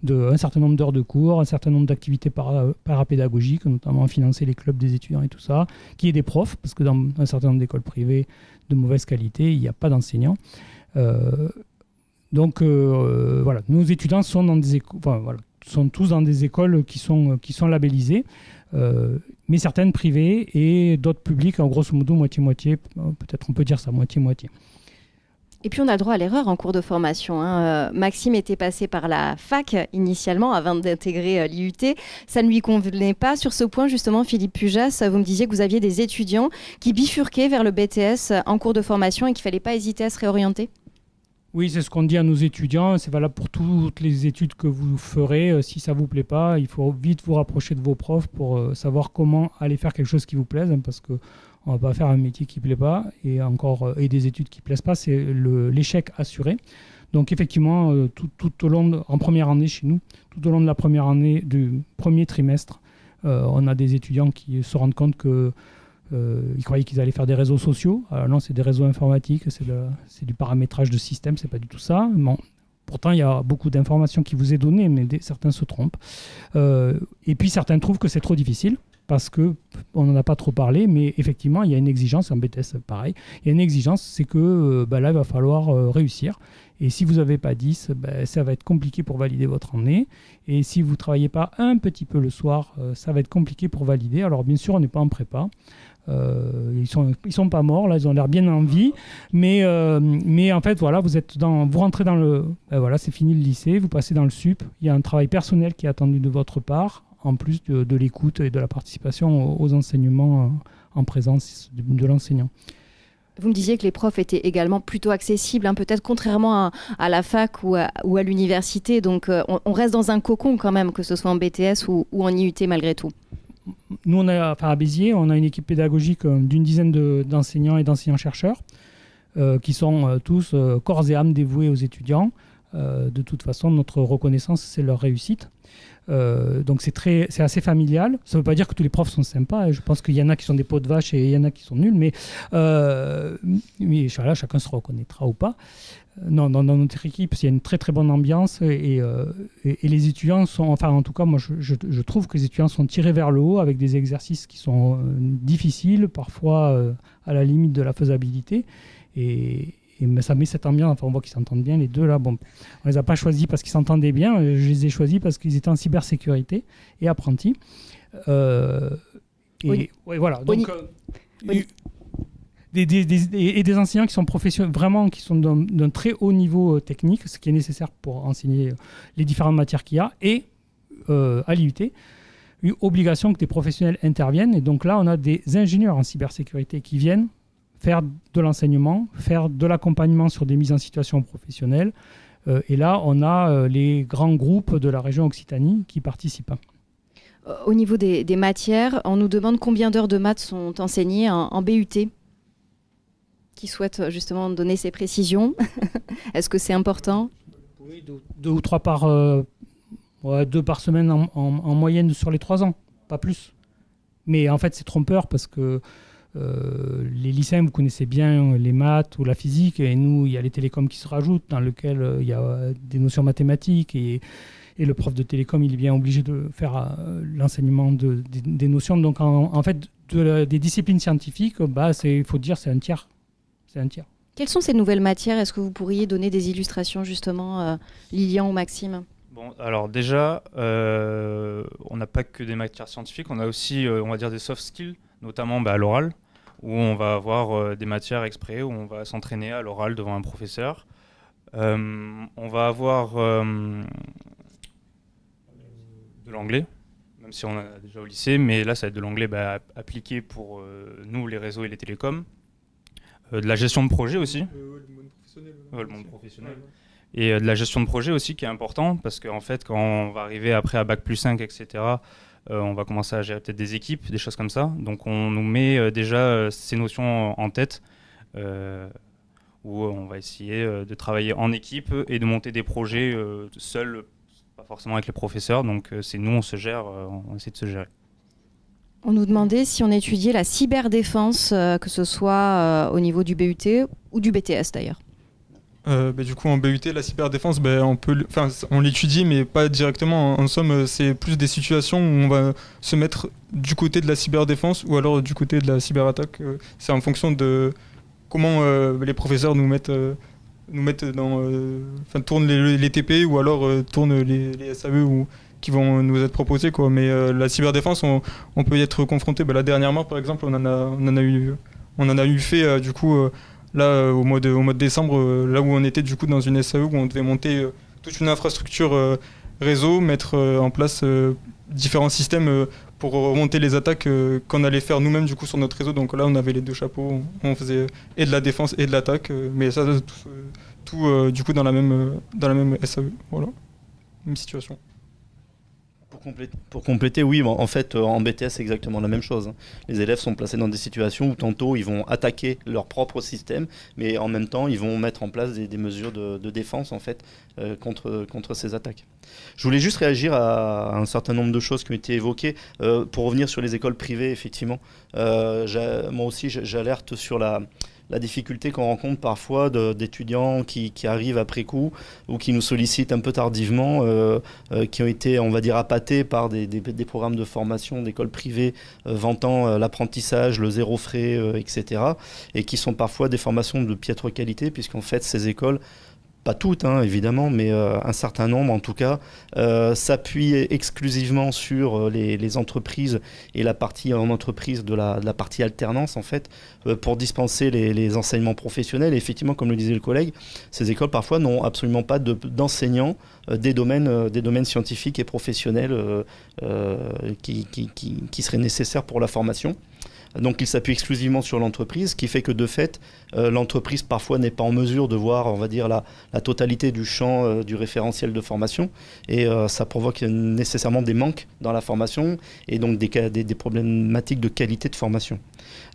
un certain nombre d'heures de cours, un certain nombre d'activités parapédagogiques, notamment financer les clubs des étudiants et tout ça, qu'il y ait des profs, parce que dans un certain nombre d'écoles privées de mauvaise qualité, il n'y a pas d'enseignants. Donc voilà, nos étudiants sont sont tous dans des écoles qui sont labellisées, mais certaines privées et d'autres publiques, en grosso modo moitié-moitié, peut-être on peut dire ça, moitié-moitié. Et puis on a le droit à l'erreur en cours de formation. Maxime était passé par la fac initialement avant d'intégrer l'IUT. Ça ne lui convenait pas. Sur ce point justement, Philippe Pujas, vous me disiez que vous aviez des étudiants qui bifurquaient vers le BTS en cours de formation et qu'il ne fallait pas hésiter à se réorienter. Oui, c'est ce qu'on dit à nos étudiants. C'est valable pour toutes les études que vous ferez. Si ça ne vous plaît pas, il faut vite vous rapprocher de vos profs pour savoir comment aller faire quelque chose qui vous plaise, parce qu'on ne va pas faire un métier qui ne plaît pas et des études qui ne plaisent pas. C'est l'échec assuré. Donc effectivement, tout au long en première année chez nous, tout au long de la première année du premier trimestre, on a des étudiants qui se rendent compte que ils croyaient qu'ils allaient faire des réseaux sociaux. Alors non, c'est des réseaux informatiques, c'est du paramétrage de système, c'est pas du tout ça. Bon, pourtant, il y a beaucoup d'informations qui vous est données, mais certains se trompent. Et puis, certains trouvent que c'est trop difficile, parce qu'on n'en a pas trop parlé, mais effectivement, il y a une exigence, en BTS pareil, il y a une exigence, c'est que là, il va falloir réussir. Et si vous n'avez pas 10, ça va être compliqué pour valider votre année. Et si vous ne travaillez pas un petit peu le soir, ça va être compliqué pour valider. Alors bien sûr, on n'est pas en prépa. Ils sont pas morts, là, ils ont l'air bien en vie. Mais en fait, voilà, vous rentrez dans le... voilà, c'est fini le lycée, vous passez dans le sup. Il y a un travail personnel qui est attendu de votre part, en plus de l'écoute et de la participation aux enseignements en présence de l'enseignant. Vous me disiez que les profs étaient également plutôt accessibles, peut-être contrairement à la fac ou à l'université. Donc on reste dans un cocon quand même, que ce soit en BTS ou en IUT malgré tout. Nous, à Béziers, on a une équipe pédagogique d'une dizaine d'enseignants et d'enseignants-chercheurs qui sont tous corps et âme dévoués aux étudiants. De toute façon, notre reconnaissance, c'est leur réussite. Donc c'est assez familial. Ça ne veut pas dire que tous les profs sont sympas. Je pense qu'il y en a qui sont des pots de vache et il y en a qui sont nuls, mais voilà, chacun se reconnaîtra ou pas. Non, dans notre équipe, il y a une très très bonne ambiance et les étudiants sont, enfin en tout cas, moi je trouve que les étudiants sont tirés vers le haut avec des exercices qui sont difficiles, parfois à la limite de la faisabilité. Et ça met cette ambiance, enfin on voit qu'ils s'entendent bien les deux là. Bon, on les a pas choisis parce qu'ils s'entendaient bien, je les ai choisis parce qu'ils étaient en cybersécurité et apprentis. Oui. Voilà. Donc, oui. Des enseignants qui sont professionnels, vraiment qui sont d'un très haut niveau technique, ce qui est nécessaire pour enseigner les différentes matières qu'il y a, et à l'IUT, une obligation que des professionnels interviennent. Et donc là, on a des ingénieurs en cybersécurité qui viennent faire de l'enseignement, faire de l'accompagnement sur des mises en situation professionnelles. Et là, on a les grands groupes de la région Occitanie qui participent. Au niveau des matières, on nous demande combien d'heures de maths sont enseignées en BUT, qui souhaite justement donner ces précisions. Est-ce que c'est important ? Oui, deux ou trois deux par semaine en moyenne sur les 3 ans, pas plus. Mais en fait, c'est trompeur parce que les lycéens, vous connaissez bien les maths ou la physique, et nous, il y a les télécoms qui se rajoutent, dans lesquels il y a des notions mathématiques, et le prof de télécom, il est bien obligé de faire l'enseignement des notions. Donc, en fait, des disciplines scientifiques, il faut dire, c'est un tiers. C'est un tiers. Quelles sont ces nouvelles matières ? Est-ce que vous pourriez donner des illustrations, justement, Lilian ou Maxime ? Bon, alors déjà, on n'a pas que des matières scientifiques, on a aussi, on va dire, des soft skills, notamment à l'oral, où on va avoir des matières exprès, où on va s'entraîner à l'oral devant un professeur. On va avoir de l'anglais, même si on en a déjà au lycée, mais là, ça va être de l'anglais appliqué pour nous, les réseaux et les télécoms. De la gestion de projet aussi. Le monde professionnel. Et de la gestion de projet aussi, qui est important, parce qu'en fait, quand on va arriver après à Bac+5, etc., on va commencer à gérer peut-être des équipes, des choses comme ça. Donc on nous met déjà ces notions en tête, où on va essayer de travailler en équipe et de monter des projets seul pas forcément avec les professeurs. Donc c'est nous, on essaie de se gérer. On nous demandait si on étudiait la cyberdéfense, que ce soit au niveau du BUT ou du BTS d'ailleurs. Du coup, en BUT, la cyberdéfense, on l'étudie, mais pas directement. En somme, c'est plus des situations où on va se mettre du côté de la cyberdéfense ou alors du côté de la cyberattaque. C'est en fonction de comment les professeurs nous mettent tournent les TP ou alors tournent les SAE qui vont nous être proposés, quoi. Mais la cyberdéfense, on peut y être confronté. Là, dernièrement, par exemple, on en a eu fait du coup. Là, au mois de décembre, là où on était du coup dans une SAE où on devait monter toute une infrastructure réseau, mettre en place différents systèmes pour remonter les attaques qu'on allait faire nous-mêmes du coup sur notre réseau. Donc là, on avait les deux chapeaux, on faisait et de la défense et de l'attaque, mais ça tout du coup dans la même SAE. Voilà, même situation. Pour compléter, oui, en fait, en BTS, c'est exactement la même chose. Les élèves sont placés dans des situations où tantôt ils vont attaquer leur propre système, mais en même temps, ils vont mettre en place des mesures de défense en fait, contre ces attaques. Je voulais juste réagir à un certain nombre de choses qui ont été évoquées. Pour revenir sur les écoles privées, effectivement, moi aussi, j'alerte sur la difficulté qu'on rencontre parfois d'étudiants qui arrivent après coup ou qui nous sollicitent un peu tardivement, qui ont été, on va dire, appâtés par des programmes de formation d'écoles privées vantant l'apprentissage, le zéro frais, etc. Et qui sont parfois des formations de piètre qualité, puisqu'en fait, ces écoles, pas toutes évidemment, mais un certain nombre en tout cas, s'appuient exclusivement sur les entreprises et la partie en entreprise de la partie alternance en fait, pour dispenser les enseignements professionnels. Et effectivement, comme le disait le collègue, ces écoles parfois n'ont absolument pas d'enseignants des domaines scientifiques et professionnels qui seraient nécessaires pour la formation. Donc il s'appuie exclusivement sur l'entreprise, ce qui fait que de fait, l'entreprise parfois n'est pas en mesure de voir, on va dire, la totalité du champ du référentiel de formation, et ça provoque nécessairement des manques dans la formation et donc des problématiques de qualité de formation.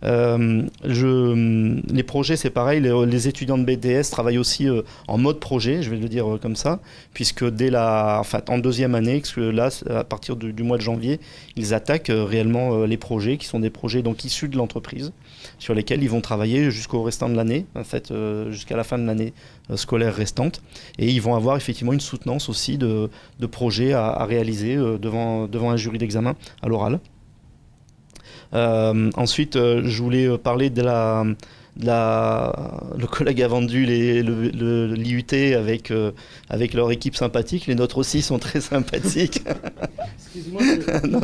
Les projets, c'est pareil, les étudiants de BTS travaillent aussi en mode projet, je vais le dire comme ça, puisque en deuxième année, là, à partir du mois de janvier, ils attaquent réellement les projets, qui sont des projets donc issus de l'entreprise, sur lesquels ils vont travailler jusqu'au restant de l'année, en fait, jusqu'à la fin de l'année scolaire restante, et ils vont avoir effectivement une soutenance aussi de projets à réaliser devant un jury d'examen à l'oral. Ensuite, je voulais parler le collègue a vendu l'IUT avec leur équipe sympathique. Les nôtres aussi sont très sympathiques. Excuse-moi, non,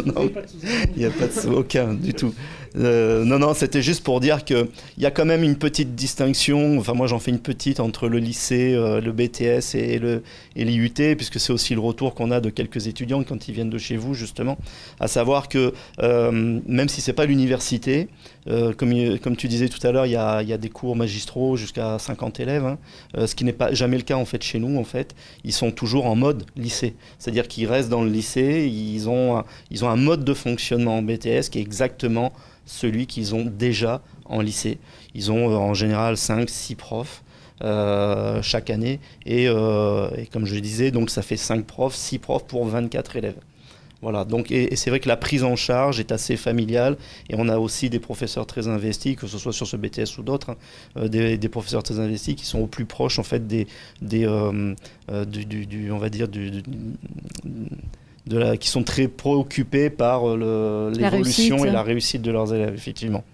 il n'y a pas de sous, aucun du tout. Non, c'était juste pour dire qu'il y a quand même une petite distinction, enfin moi j'en fais une petite, entre le lycée, le BTS et l'IUT, puisque c'est aussi le retour qu'on a de quelques étudiants quand ils viennent de chez vous, justement, à savoir que même si c'est pas l'université, comme tu disais tout à l'heure, il y a des cours magistraux jusqu'à 50 élèves, ce qui n'est pas jamais le cas en fait chez nous. En fait, ils sont toujours en mode lycée, c'est-à-dire qu'ils restent dans le lycée, ils ont un mode de fonctionnement en BTS qui est exactement celui qu'ils ont déjà en lycée. Ils ont en général 5-6 profs chaque année, et comme je le disais, donc ça fait 6 profs pour 24 élèves. Voilà, donc, et c'est vrai que la prise en charge est assez familiale, et on a aussi des professeurs très investis, que ce soit sur ce BTS ou d'autres, des professeurs très investis qui sont au plus proche en fait qui sont très préoccupés par l'évolution et la réussite de leurs élèves, effectivement.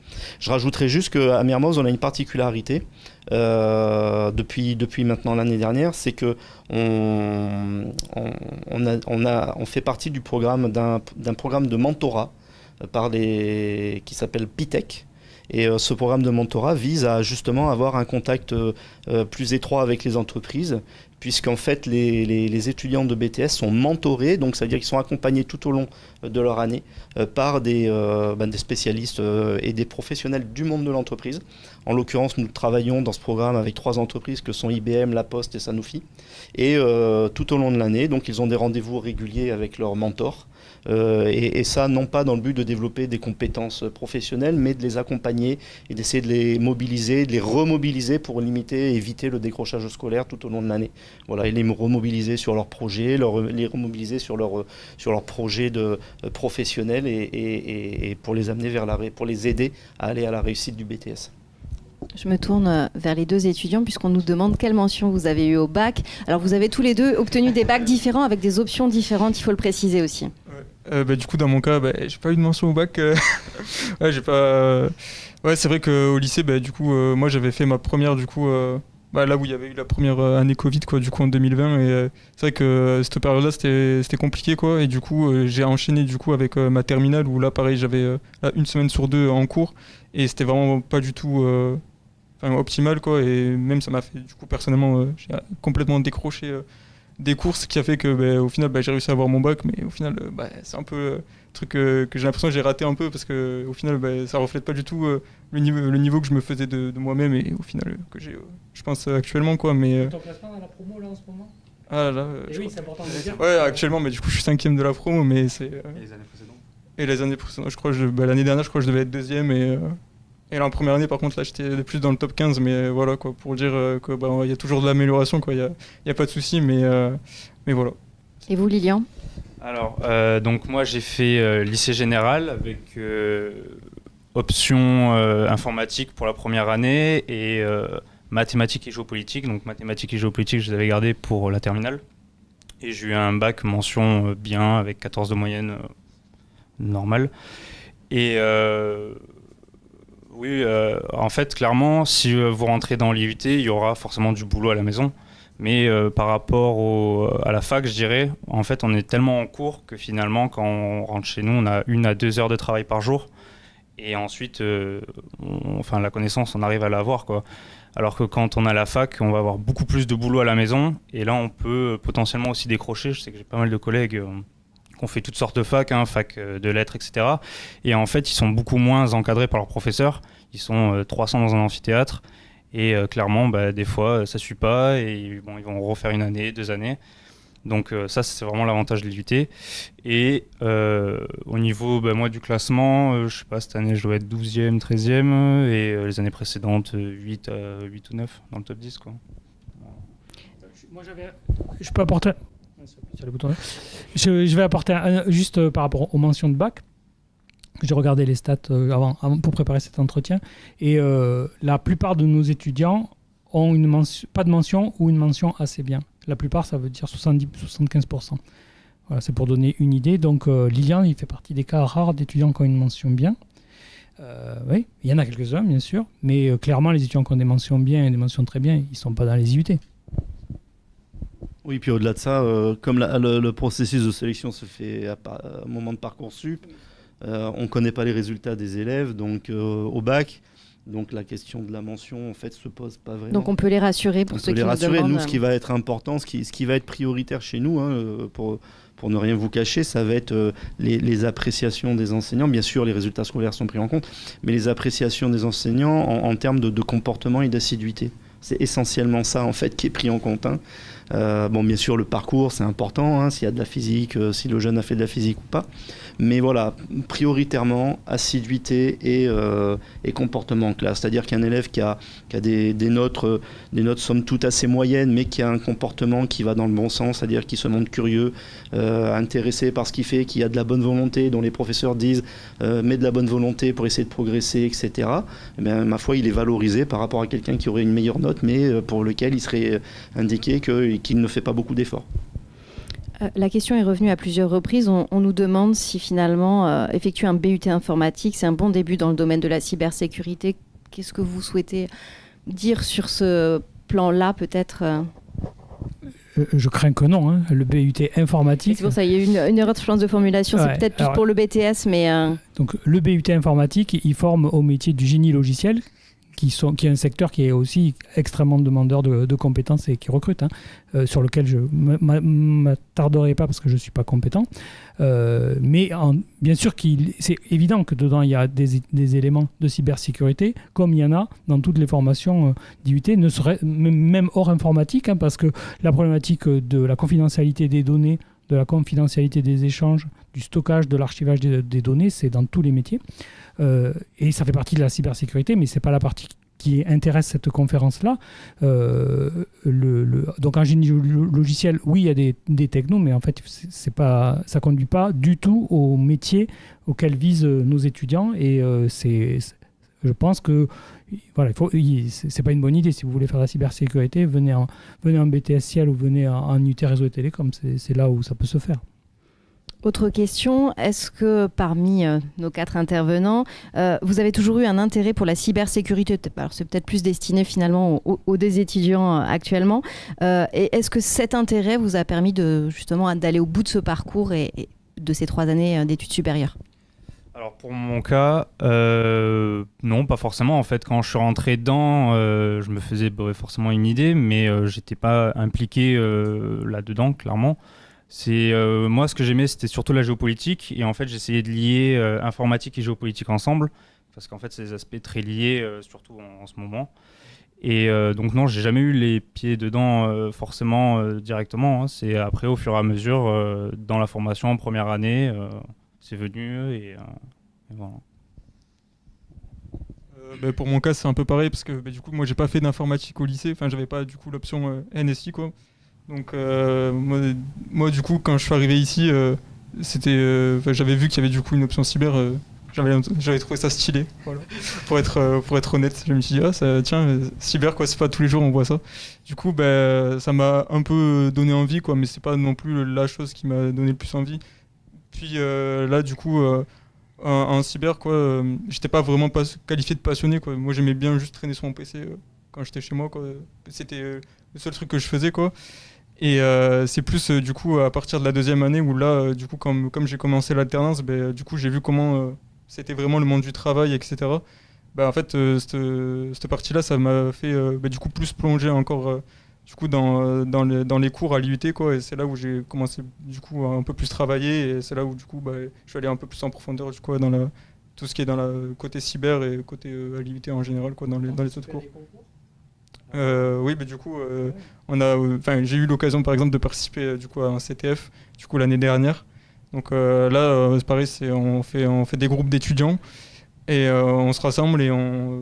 Je rajouterais juste qu'à Mermoz, on a une particularité depuis maintenant l'année dernière, c'est que on fait partie du programme d'un programme de mentorat qui s'appelle PITEC. Et ce programme de mentorat vise à justement avoir un contact plus étroit avec les entreprises, puisqu'en fait les étudiants de BTS sont mentorés, donc ça veut dire qu'ils sont accompagnés tout au long de leur année par des spécialistes et des professionnels du monde de l'entreprise. En l'occurrence, nous travaillons dans ce programme avec 3 entreprises que sont IBM, La Poste et Sanofi. Et tout au long de l'année, donc ils ont des rendez-vous réguliers avec leurs mentors. Et ça, non pas dans le but de développer des compétences professionnelles, mais de les accompagner et d'essayer de les mobiliser, de les remobiliser pour éviter le décrochage scolaire tout au long de l'année. et les remobiliser sur leurs projets, les remobiliser sur leurs projets professionnels et pour les amener pour les aider à aller à la réussite du BTS. Je me tourne vers les deux étudiants puisqu'on nous demande quelle mention vous avez eu au bac. Alors vous avez tous les deux obtenu des bacs différents avec des options différentes, il faut le préciser aussi. Du coup dans mon cas, j'ai pas eu de mention au bac. Ouais, j'ai pas. Ouais, c'est vrai qu'au lycée, du coup, moi j'avais fait ma première du coup. Là où il y avait eu la première année Covid, quoi, du coup en 2020, et c'est vrai que cette période-là c'était compliqué, quoi, et du coup j'ai enchaîné du coup avec ma terminale où là pareil j'avais une semaine sur deux en cours et c'était vraiment pas du tout optimal, quoi, et même ça m'a fait du coup personnellement j'ai complètement décroché des cours, ce qui a fait que au final j'ai réussi à avoir mon bac, mais au final c'est un peu truc que j'ai l'impression que j'ai raté un peu parce que au final ça reflète pas du tout le niveau que je me faisais de moi-même et au final que j'ai je pense actuellement, quoi, mais ton classement dans la promo là en ce moment? Ah là oui, c'est important de le dire. Ouais, actuellement, mais du coup je suis 5e de la promo, mais c'est Et les années précédentes? Et les années précédentes, je crois l'année dernière je crois que je devais être 2e et là en première année par contre là j'étais plus dans le top 15, mais voilà, quoi, pour dire que il y a toujours de l'amélioration, quoi, il y a pas de souci, mais voilà. Et vous, Lilian? Alors, donc moi j'ai fait lycée général avec option informatique pour la première année et mathématiques et géopolitique. Donc mathématiques et géopolitique, je les avais gardées pour la terminale. Et j'ai eu un bac mention bien avec 14 de moyenne normale. Et oui, en fait, clairement, si vous rentrez dans l'IUT, il y aura forcément du boulot à la maison. Mais par rapport à la fac, je dirais, en fait, on est tellement en cours que finalement, quand on rentre chez nous, on a 1 à 2 heures de travail par jour. Et ensuite, la connaissance, on arrive à l'avoir, quoi. Alors que quand on a la fac, on va avoir beaucoup plus de boulot à la maison. Et là, on peut potentiellement aussi décrocher. Je sais que j'ai pas mal de collègues qui ont fait toutes sortes de fac de lettres, etc. Et en fait, ils sont beaucoup moins encadrés par leurs professeurs. Ils sont 300 dans un amphithéâtre. Et clairement, des fois, ça ne suit pas. Et ils vont refaire 1 année, 2 années. Donc ça, c'est vraiment l'avantage de l'IUT. Et au niveau, moi, du classement, je sais pas, cette année, je dois être 12e, 13e. Et les années précédentes, 8 ou 9 dans le top 10, quoi. Moi, je peux apporter... Je vais apporter juste par rapport aux mentions de bac. J'ai regardé les stats avant pour préparer cet entretien. Et la plupart de nos étudiants ont pas de mention ou une mention assez bien. La plupart, ça veut dire 70-75%. Voilà, c'est pour donner une idée. Donc, Lilian, il fait partie des cas rares d'étudiants qui ont une mention bien. Oui, il y en a quelques-uns, bien sûr. Mais clairement, les étudiants qui ont des mentions bien et des mentions très bien, ils ne sont pas dans les IUT. Oui, puis au-delà de ça, comme le processus de sélection se fait à un moment de Parcoursup, on ne connaît pas les résultats des élèves, donc au bac. Donc la question de la mention en fait se pose pas vraiment. Donc on peut les rassurer pour ceux qui nous demandent. Nous, ce qui va être important, ce qui va être prioritaire chez nous, pour ne rien vous cacher, ça va être les appréciations des enseignants. Bien sûr, les résultats scolaires sont pris en compte, mais les appréciations des enseignants en termes de comportement et d'assiduité. C'est essentiellement ça en fait qui est pris en compte. Bien sûr, le parcours, c'est important, s'il y a de la physique, si le jeune a fait de la physique ou pas. Mais voilà, prioritairement, assiduité et comportement en classe. C'est-à-dire qu'un élève qui a des notes somme toute assez moyennes, mais qui a un comportement qui va dans le bon sens, c'est-à-dire qui se montre curieux, intéressé par ce qu'il fait, qui a de la bonne volonté, dont les professeurs disent mets de la bonne volonté pour essayer de progresser, etc. Eh bien, ma foi, il est valorisé par rapport à quelqu'un qui aurait une meilleure note, mais pour lequel il serait indiqué qu'il ne fait pas beaucoup d'efforts. La question est revenue à plusieurs reprises. On nous demande si finalement effectuer un BUT informatique, c'est un bon début dans le domaine de la cybersécurité. Qu'est-ce que vous souhaitez dire sur ce plan-là, peut-être Je crains que non. Le BUT informatique... C'est pour ça, il y a eu une erreur de chance de formulation. C'est peut-être plus pour le BTS, mais... Donc le BUT informatique, il forme au métier du génie logiciel, qui est un secteur qui est aussi extrêmement demandeur de compétences et qui recrute, sur lequel je ne m'attarderai pas parce que je ne suis pas compétent. Mais bien sûr, c'est évident que dedans, il y a des éléments de cybersécurité, comme il y en a dans toutes les formations d'IUT, même hors informatique, parce que la problématique de la confidentialité des données, de la confidentialité des échanges, du stockage, de l'archivage des données, c'est dans tous les métiers. Et ça fait partie de la cybersécurité, mais ce n'est pas la partie qui intéresse cette conférence-là. Donc en génie logiciel, oui, il y a des technos, mais en fait, ça ne conduit pas du tout au métier auquel visent nos étudiants. Et je pense que voilà, c'est pas une bonne idée. Si vous voulez faire de la cybersécurité, venez en BTS Ciel ou venez en UT Réseau et Télécom. C'est là où ça peut se faire. Autre question, est-ce que parmi nos 4 intervenants, vous avez toujours eu un intérêt pour la cybersécurité? Alors, c'est peut-être plus destiné finalement aux des étudiants actuellement. Et est-ce que cet intérêt vous a permis justement d'aller au bout de ce parcours et de ces 3 années d'études supérieures? Alors pour mon cas, non, pas forcément. En fait, quand je suis rentré dedans, je me faisais forcément une idée, mais j'étais pas impliqué là-dedans, clairement. Moi, ce que j'aimais, c'était surtout la géopolitique, et en fait, j'essayais de lier informatique et géopolitique ensemble, parce qu'en fait, c'est des aspects très liés, surtout en ce moment. Et donc non, j'ai jamais eu les pieds dedans forcément directement. Hein. C'est après, au fur et à mesure, dans la formation en première année, c'est venu et voilà. Pour mon cas, c'est un peu pareil parce que du coup, moi, j'ai pas fait d'informatique au lycée. Enfin, j'avais pas du coup l'option NSI, quoi. Donc moi, du coup, quand je suis arrivé ici, j'avais vu qu'il y avait du coup une option cyber. J'avais trouvé ça stylé, voilà. Pour être honnête. Je me suis dit, tiens, cyber, quoi, c'est pas tous les jours on voit ça. Du coup, ça m'a un peu donné envie, quoi, mais c'est pas non plus la chose qui m'a donné le plus envie. Puis là, du coup, en cyber, quoi, j'étais pas vraiment qualifié de passionné, quoi. Moi, j'aimais bien juste traîner sur mon PC quand j'étais chez moi, quoi. C'était le seul truc que je faisais, quoi. Et c'est plus du coup à partir de la 2e année où là, du coup, comme j'ai commencé l'alternance, du coup, j'ai vu comment c'était vraiment le monde du travail, etc. En fait, cette partie-là, ça m'a fait du coup plus plonger encore du coup dans les cours à l'IUT, quoi. Et c'est là où j'ai commencé du coup à un peu plus travailler, et c'est là où du coup je suis allé un peu plus en profondeur du coup dans tout ce qui est dans le côté cyber et côté à l'IUT en général, quoi, dans les autres cours. Oui, du coup, j'ai eu l'occasion par exemple de participer du coup à un CTF du coup l'année dernière. Donc là, c'est pareil, on fait des groupes d'étudiants. Et on se rassemble et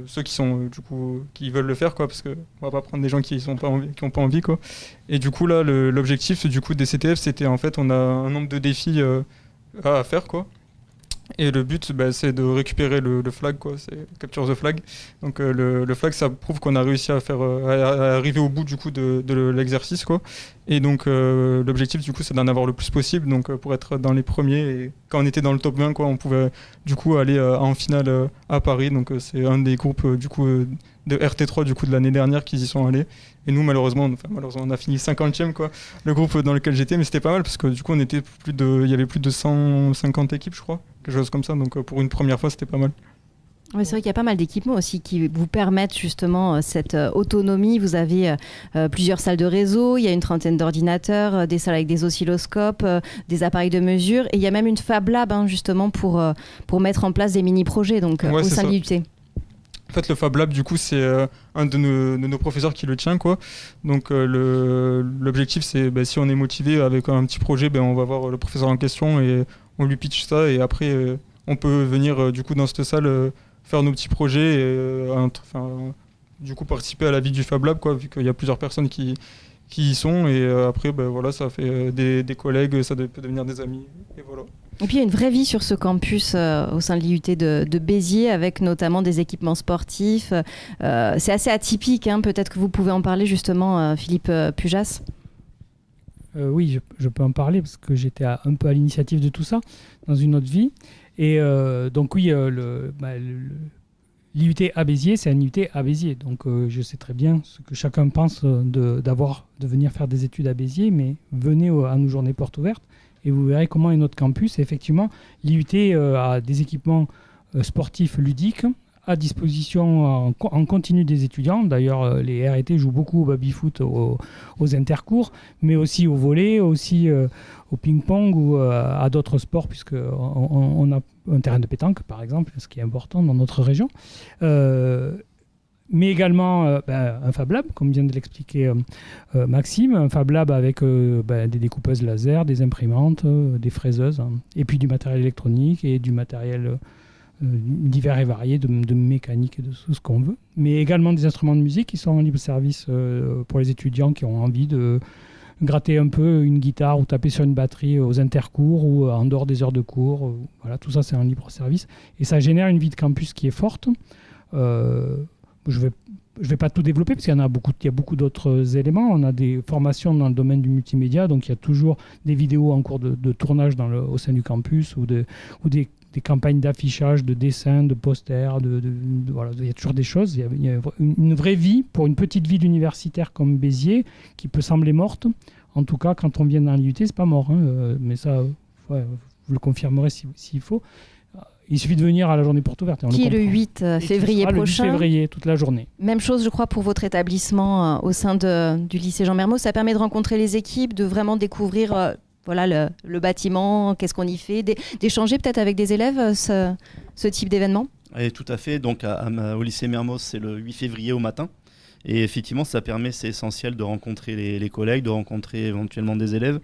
ceux qui sont du coup qui veulent le faire, quoi, parce que on va pas prendre des gens qui ont pas envie, quoi. Et du coup là l'objectif du coup des CTF, c'était en fait on a un nombre de défis à faire, quoi. Et le but, c'est de récupérer le flag, quoi. C'est capture the flag. Donc le flag, ça prouve qu'on a réussi à arriver au bout du coup de l'exercice, quoi. Et donc l'objectif du coup, c'est d'en avoir le plus possible. Donc pour être dans les premiers. Et quand on était dans le top 20, quoi, on pouvait du coup aller en finale à Paris. Donc c'est un des groupes du coup de RT3 du coup de l'année dernière qui y sont allés. Et nous malheureusement on a fini 50e, quoi, le groupe dans lequel j'étais, mais c'était pas mal parce que du coup il y avait plus de 150 équipes, je crois, quelque chose comme ça. Donc pour une première fois, c'était pas mal. Oui, c'est vrai qu'il y a pas mal d'équipements aussi qui vous permettent justement cette autonomie. Vous avez plusieurs salles de réseau, il y a une trentaine d'ordinateurs, des salles avec des oscilloscopes, des appareils de mesure, et il y a même une Fab Lab justement pour mettre en place des mini-projets au sein de l'IUT. En fait, le Fab Lab, du coup, c'est un de nos professeurs qui le tient, quoi. Donc, l'objectif, c'est si on est motivé avec un petit projet, on va voir le professeur en question et on lui pitch ça. Et après, on peut venir, du coup, dans cette salle, faire nos petits projets et du coup, participer à la vie du Fab Lab, quoi, vu qu'il y a plusieurs personnes qui y sont. Et après, voilà, ça fait des collègues, ça peut devenir des amis. Et voilà. Et puis il y a une vraie vie sur ce campus au sein de l'IUT de Béziers, avec notamment des équipements sportifs. C'est assez atypique, peut-être que vous pouvez en parler justement, Philippe Pujas. Oui, je peux en parler parce que j'étais un peu à l'initiative de tout ça dans une autre vie. Et donc oui, l'IUT à Béziers, c'est un IUT à Béziers. Donc je sais très bien ce que chacun pense de venir faire des études à Béziers, mais venez à nos journées portes ouvertes. Et vous verrez comment est notre campus. Et effectivement, l'IUT a des équipements sportifs ludiques à disposition en continu des étudiants. D'ailleurs, les RT jouent beaucoup au baby-foot, aux intercours, mais aussi au volley, aussi au ping-pong ou à d'autres sports, puisqu'on a un terrain de pétanque, par exemple, ce qui est important dans notre région. Mais également un Fab Lab, comme vient de l'expliquer Maxime, un Fab Lab avec des découpeuses laser, des imprimantes, des fraiseuses, et puis du matériel électronique et du matériel divers et variés, de mécanique et de tout ce qu'on veut. Mais également des instruments de musique qui sont en libre service pour les étudiants qui ont envie de gratter un peu une guitare ou taper sur une batterie aux intercours ou en dehors des heures de cours. Voilà, tout ça, c'est en libre service. Et ça génère une vie de campus qui est forte. Je vais pas tout développer parce qu'il y a beaucoup d'autres éléments. On a des formations dans le domaine du multimédia, donc il y a toujours des vidéos en cours de tournage au sein du campus ou des campagnes d'affichage, de dessin, de posters, voilà, il y a toujours des choses. Il y a une vraie vie pour une petite ville universitaire comme Béziers qui peut sembler morte. En tout cas, quand on vient dans l'IUT, c'est pas mort, hein, mais ça, vous le confirmerez s'il faut. Il suffit de venir à la journée porte ouverte. Qui est le 8 février prochain. Le 8 février, toute la journée. Même chose, je crois, pour votre établissement au sein du lycée Jean Mermoz. Ça permet de rencontrer les équipes, de vraiment découvrir le bâtiment, qu'est-ce qu'on y fait, d'échanger peut-être avec des élèves ce type d'événement. Et tout à fait. Donc au lycée Mermoz, c'est le 8 février au matin. Et effectivement, c'est essentiel de rencontrer les collègues, de rencontrer éventuellement des élèves,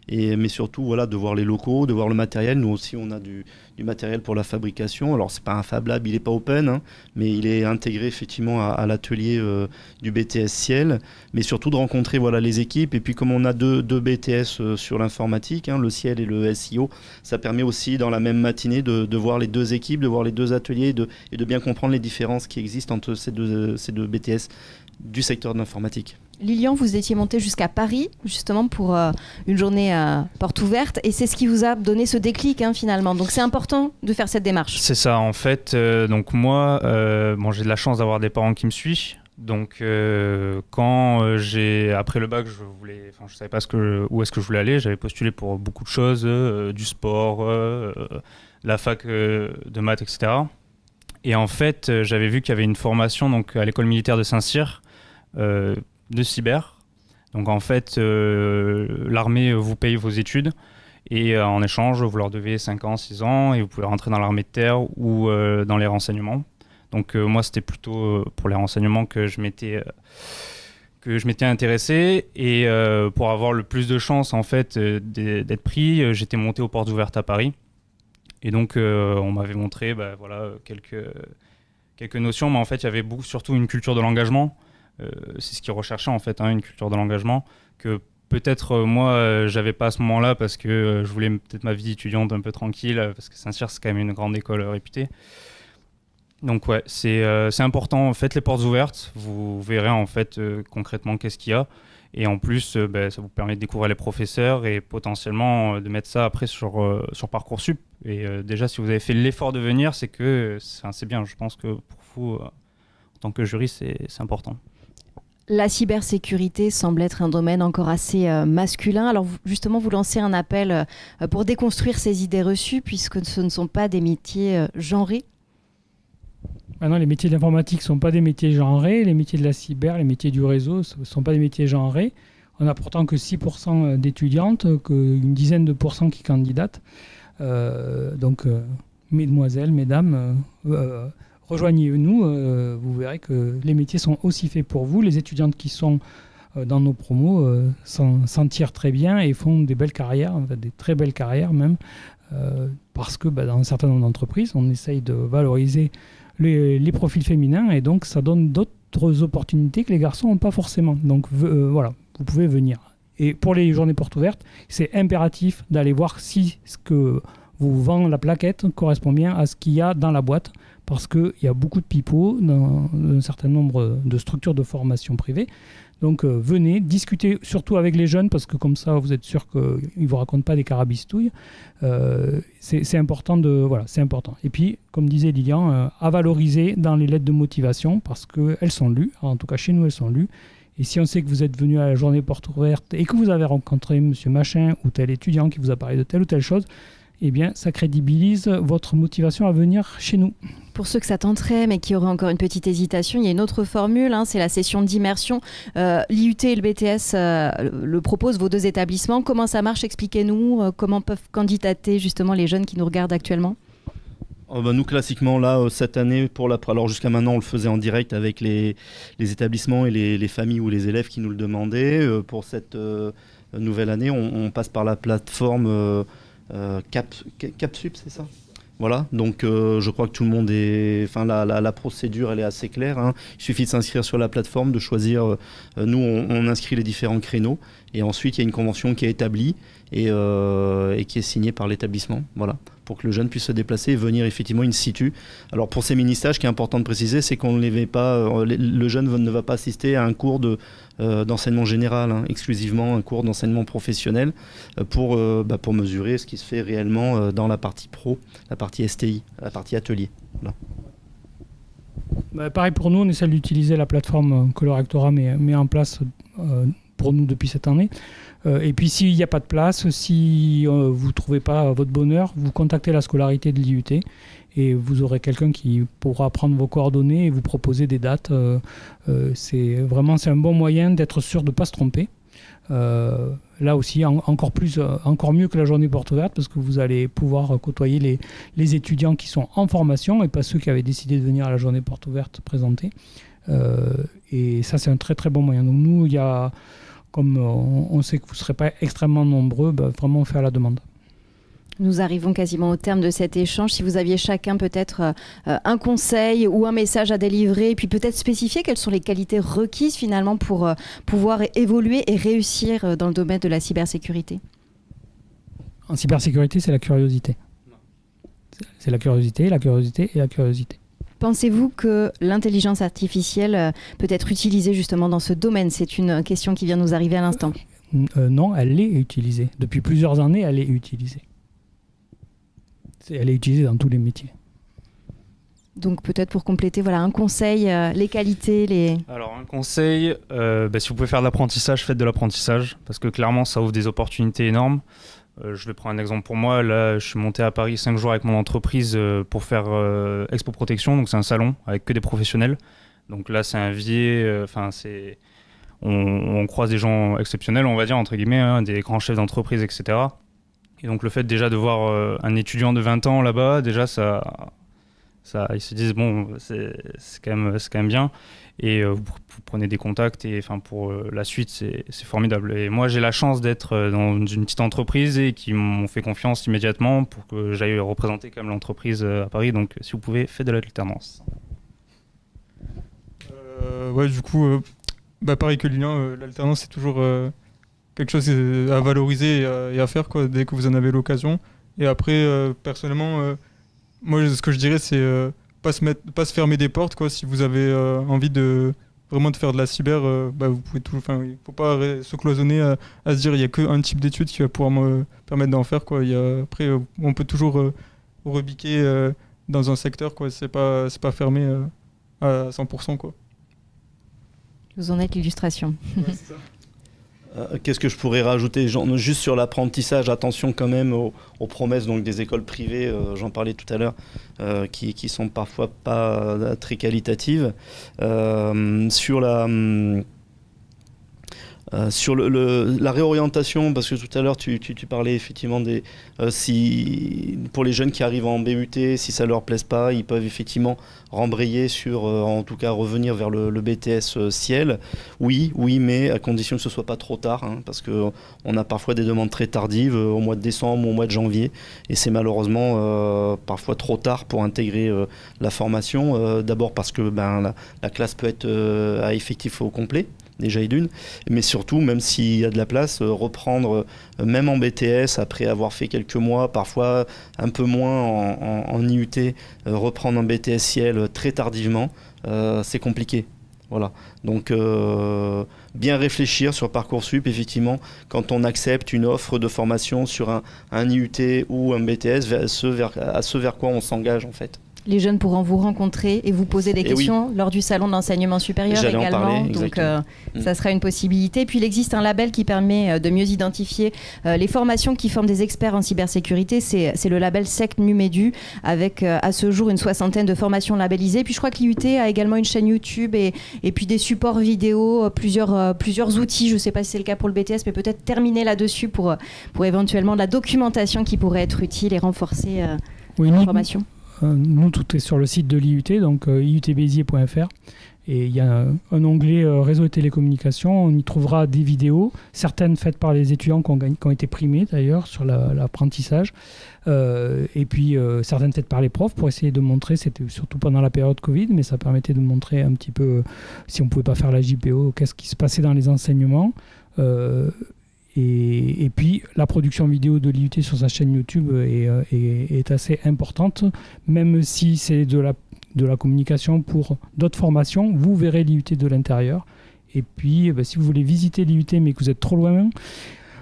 mais surtout de voir les locaux, de voir le matériel. Nous aussi, on a du matériel pour la fabrication. Alors, c'est pas un Fab Lab, il n'est pas open, hein, mais il est intégré effectivement à l'atelier du BTS Ciel, mais surtout de rencontrer les équipes. Et puis, comme on a deux BTS sur l'informatique, le Ciel et le SIO, ça permet aussi dans la même matinée de voir les deux équipes, de voir les deux ateliers et de bien comprendre les différences qui existent entre ces deux BTS du secteur de l'informatique. Lilian, vous étiez monté jusqu'à Paris, justement, pour une journée porte ouverte, et c'est ce qui vous a donné ce déclic, hein, finalement. Donc c'est important de faire cette démarche. C'est ça, en fait. Donc moi, j'ai de la chance d'avoir des parents qui me suivent. Donc quand après le bac, je savais pas où est-ce que je voulais aller. J'avais postulé pour beaucoup de choses, du sport, la fac de maths, etc. Et en fait, j'avais vu qu'il y avait une formation donc, à l'école militaire de Saint-Cyr de cyber. Donc en fait, l'armée vous paye vos études et en échange, vous leur devez 5 ans, 6 ans et vous pouvez rentrer dans l'armée de terre ou dans les renseignements. Donc moi, c'était plutôt pour les renseignements que je m'étais intéressé et pour avoir le plus de chances en fait d'être pris, j'étais monté aux portes ouvertes à Paris. Et donc, on m'avait montré quelques notions, mais en fait, il y avait surtout une culture de l'engagement. C'est ce qu'ils recherchaient, en fait, une culture de l'engagement que peut-être moi, j'avais pas à ce moment-là parce que je voulais peut-être ma vie étudiante un peu tranquille, parce que Saint-Cyr, c'est quand même une grande école réputée. Donc, ouais, c'est important. Faites les portes ouvertes. Vous verrez, en fait, concrètement, qu'est-ce qu'il y a. Et en plus, ça vous permet de découvrir les professeurs et potentiellement de mettre ça après sur Parcoursup. Et déjà, si vous avez fait l'effort de venir, c'est que c'est bien. Je pense que pour vous, en tant que jury, c'est important. La cybersécurité semble être un domaine encore assez masculin. Alors justement, vous lancez un appel pour déconstruire ces idées reçues, puisque ce ne sont pas des métiers genrés. Non, les métiers de l'informatique ne sont pas des métiers genrés. Les métiers de la cyber, les métiers du réseau ne sont pas des métiers genrés. On n'a pourtant que 6% d'étudiantes, qu'une dizaine de pourcents qui candidatent. Donc, mesdemoiselles, mesdames, rejoignez-nous. Vous verrez que les métiers sont aussi faits pour vous. Les étudiantes qui sont dans nos promos s'en tirent très bien et font des belles carrières, en fait, des très belles carrières même, parce que dans un certain nombre d'entreprises, on essaye de valoriser les profils féminins et donc ça donne d'autres opportunités que les garçons n'ont pas forcément. Donc voilà, vous pouvez venir. Et pour les journées portes ouvertes, c'est impératif d'aller voir si ce que vous vend la plaquette correspond bien à ce qu'il y a dans la boîte, parce qu'il y a beaucoup de pipeaux dans un certain nombre de structures de formation privées. Donc venez, discutez surtout avec les jeunes, parce que comme ça, vous êtes sûr qu'ils ne vous racontent pas des carabistouilles. C'est important. C'est important. Et puis, comme disait Lilian, à valoriser dans les lettres de motivation, parce qu'elles sont lues. En tout cas, chez nous, elles sont lues. Et si on sait que vous êtes venu à la journée porte ouverte et que vous avez rencontré monsieur machin ou tel étudiant qui vous a parlé de telle ou telle chose, eh bien, ça crédibilise votre motivation à venir chez nous. Pour ceux que ça tenterait, mais qui auraient encore une petite hésitation, il y a une autre formule, c'est la session d'immersion. L'IUT et le BTS le proposent, vos deux établissements. Comment ça marche? Expliquez-nous. Comment peuvent candidater justement les jeunes qui nous regardent actuellement? Nous, classiquement, là, cette année, alors jusqu'à maintenant, on le faisait en direct avec les établissements et les familles ou les élèves qui nous le demandaient. Pour cette nouvelle année, on passe par la plateforme CapSup, c'est ça? Voilà, donc je crois que tout le monde est... Enfin, la procédure, elle est assez claire. Hein. Il suffit de s'inscrire sur la plateforme, de choisir... nous, on inscrit les différents créneaux. Et ensuite, il y a une convention qui est établie et qui est signée par l'établissement. Voilà, pour que le jeune puisse se déplacer et venir effectivement in situ. Alors, pour ces mini-stages, ce qui est important de préciser, c'est qu'on ne les met pas... le jeune ne va pas assister à un cours d'enseignement général, hein, exclusivement un cours d'enseignement professionnel pour mesurer ce qui se fait réellement dans la partie pro, la partie STI, la partie atelier. Voilà. Pareil pour nous, on essaie d'utiliser la plateforme que le rectorat met en place pour nous depuis cette année. Et puis s'il n'y a pas de place, si vous ne trouvez pas votre bonheur, vous contactez la scolarité de l'IUT et vous aurez quelqu'un qui pourra prendre vos coordonnées et vous proposer des dates. C'est un bon moyen d'être sûr de ne pas se tromper. Là aussi, encore mieux que la journée porte ouverte, parce que vous allez pouvoir côtoyer les étudiants qui sont en formation et pas ceux qui avaient décidé de venir à la journée porte ouverte présenter. Et ça, c'est un très très bon moyen. Donc nous, comme on sait que vous ne serez pas extrêmement nombreux, vraiment on fait à la demande. Nous arrivons quasiment au terme de cet échange. Si vous aviez chacun peut-être un conseil ou un message à délivrer, et puis peut-être spécifier quelles sont les qualités requises finalement pour pouvoir évoluer et réussir dans le domaine de la cybersécurité. En cybersécurité, c'est la curiosité. C'est la curiosité, la curiosité et la curiosité. Pensez-vous que l'intelligence artificielle peut être utilisée justement dans ce domaine ? C'est une question qui vient nous arriver à l'instant. Non, elle est utilisée. Depuis plusieurs années, elle est utilisée. Elle est utilisée dans tous les métiers. Donc peut-être pour compléter, voilà, un conseil, les qualités, Alors un conseil, si vous pouvez faire de l'apprentissage, faites de l'apprentissage, parce que clairement ça ouvre des opportunités énormes. Je vais prendre un exemple pour moi. Là, je suis monté à Paris 5 jours avec mon entreprise pour faire Expo Protection. Donc, c'est un salon avec que des professionnels. Donc là, c'est un vivier. On croise des gens exceptionnels, on va dire, entre guillemets, hein, des grands chefs d'entreprise, etc. Et donc, le fait déjà de voir un étudiant de 20 ans là-bas, déjà, ils se disent, bon, c'est quand même bien. Et vous prenez des contacts et pour la suite, c'est formidable. Et moi, j'ai la chance d'être dans une petite entreprise et qui m'ont fait confiance immédiatement pour que j'aille représenter quand même l'entreprise à Paris. Donc, si vous pouvez, faites de l'alternance. Du coup, pareil que Lilian, l'alternance, c'est toujours quelque chose à valoriser et à faire dès que vous en avez l'occasion. Et après, personnellement, moi, ce que je dirais, c'est pas se fermer des portes, si vous avez envie vraiment de faire de la cyber, vous pouvez il faut pas se cloisonner à se dire il y a qu'un type d'études qui va pouvoir me permettre d'en faire, après on peut toujours rebiquer dans un secteur, c'est pas fermé à 100%, Vous en êtes l'illustration. Ouais, c'est ça. Qu'est-ce que je pourrais rajouter juste sur l'apprentissage, attention quand même aux promesses donc, des écoles privées, j'en parlais tout à l'heure, qui sont parfois pas très qualitatives. Sur la réorientation, parce que tout à l'heure tu parlais effectivement pour les jeunes qui arrivent en BUT, si ça leur plaise pas, ils peuvent effectivement rembrayer sur, en tout cas revenir vers le BTS Ciel. Oui, mais à condition que ce soit pas trop tard, hein, parce que on a parfois des demandes très tardives au mois de décembre ou au mois de janvier, et c'est malheureusement parfois trop tard pour intégrer la formation. D'abord parce que la classe peut être à effectif au complet. Déjà et d'une, mais surtout, même s'il y a de la place, reprendre, même en BTS, après avoir fait quelques mois, parfois un peu moins en IUT, reprendre un BTS Ciel très tardivement, c'est compliqué. Voilà. Donc, bien réfléchir sur Parcoursup, effectivement, quand on accepte une offre de formation sur un IUT ou un BTS, à ce vers quoi on s'engage, en fait. Les jeunes pourront vous rencontrer et vous poser des questions lors du salon d'enseignement supérieur également. Donc ça sera une possibilité. Puis il existe un label qui permet de mieux identifier les formations qui forment des experts en cybersécurité. C'est le label SEC Numedu avec à ce jour une 60aine de formations labellisées. Puis je crois que l'IUT a également une chaîne YouTube et puis des supports vidéo, plusieurs outils. Je ne sais pas si c'est le cas pour le BTS, mais peut-être terminer là-dessus pour éventuellement de la documentation qui pourrait être utile et renforcer la formation. Nous, tout est sur le site de l'IUT, donc iutbéziers.fr. Et il y a un onglet réseau et télécommunications. On y trouvera des vidéos, certaines faites par les étudiants qui ont été primés d'ailleurs sur l'apprentissage. Et puis certaines faites par les profs pour essayer de montrer, c'était surtout pendant la période Covid, mais ça permettait de montrer un petit peu, si on ne pouvait pas faire la JPO, qu'est-ce qui se passait dans les enseignements. Et puis la production vidéo de l'IUT sur sa chaîne YouTube est assez importante, même si c'est de la communication pour d'autres formations, vous verrez l'IUT de l'intérieur. Et puis si vous voulez visiter l'IUT mais que vous êtes trop loin,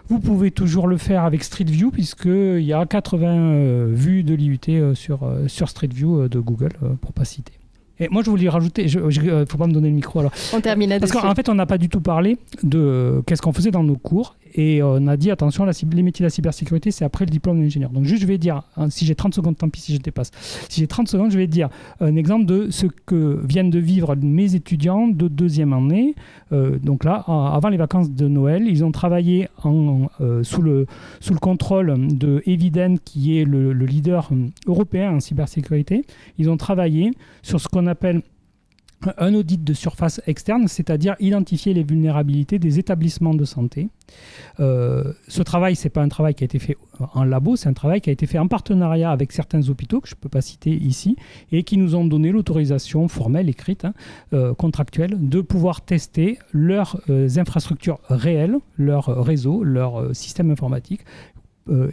vous pouvez toujours le faire avec Street View, puisqu'il y a 80 vues de l'IUT sur Street View de Google, pour ne pas citer. Et moi, je voulais rajouter, il ne faut pas me donner le micro alors. On termine là-dessus. Parce qu'en fait, on n'a pas du tout parlé de qu'est-ce qu'on faisait dans nos cours. Et on a dit, attention, les métiers de la cybersécurité, c'est après le diplôme d'ingénieur. Donc juste, je vais dire, si j'ai 30 secondes, tant pis si je dépasse. Si j'ai 30 secondes, je vais dire un exemple de ce que viennent de vivre mes étudiants de deuxième année. Donc là, avant les vacances de Noël, ils ont travaillé sous le contrôle de Eviden, qui est le leader européen en cybersécurité. Ils ont travaillé sur ce qu'on appelle un audit de surface externe, c'est-à-dire identifier les vulnérabilités des établissements de santé. Ce travail, ce n'est pas un travail qui a été fait en labo, c'est un travail qui a été fait en partenariat avec certains hôpitaux, que je ne peux pas citer ici, et qui nous ont donné l'autorisation formelle, écrite, contractuelle, de pouvoir tester leurs infrastructures réelles, leur réseau, leur système informatique,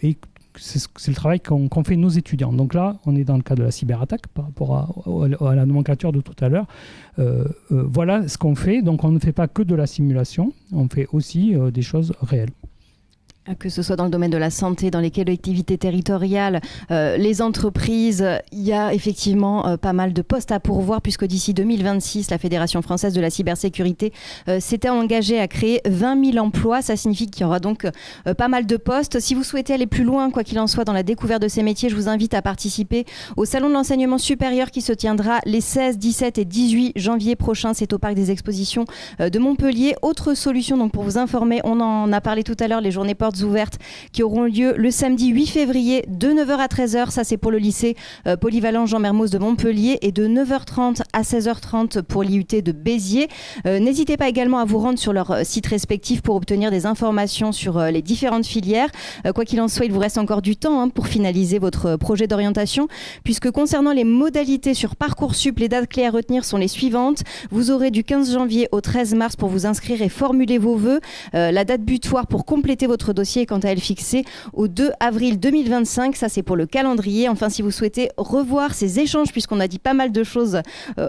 et c'est le travail qu'ont fait nos étudiants. Donc là, on est dans le cas de la cyberattaque par rapport à la nomenclature de tout à l'heure. Voilà ce qu'on fait. Donc on ne fait pas que de la simulation, on fait aussi des choses réelles. Que ce soit dans le domaine de la santé, dans les collectivités territoriales, les entreprises, il y a effectivement pas mal de postes à pourvoir, puisque d'ici 2026, la Fédération française de la cybersécurité s'était engagée à créer 20 000 emplois. Ça signifie qu'il y aura donc pas mal de postes. Si vous souhaitez aller plus loin, quoi qu'il en soit, dans la découverte de ces métiers, je vous invite à participer au Salon de l'enseignement supérieur qui se tiendra les 16, 17 et 18 janvier prochains. C'est au Parc des Expositions de Montpellier. Autre solution, donc pour vous informer, on en a parlé tout à l'heure, les journées portes ouvertes qui auront lieu le samedi 8 février de 9h à 13h. Ça, c'est pour le lycée polyvalent Jean Mermoz de Montpellier, et de 9h30 à 16h30 pour l'IUT de Béziers. N'hésitez pas également à vous rendre sur leur site respectif pour obtenir des informations sur les différentes filières. Quoi qu'il en soit, il vous reste encore du temps pour finaliser votre projet d'orientation, puisque concernant les modalités sur Parcoursup, les dates clés à retenir sont les suivantes. Vous aurez du 15 janvier au 13 mars pour vous inscrire et formuler vos vœux. La date butoir pour compléter votre dossier est quant à elle fixée au 2 avril 2025. Ça, c'est pour le calendrier. Enfin, si vous souhaitez revoir ces échanges, puisqu'on a dit pas mal de choses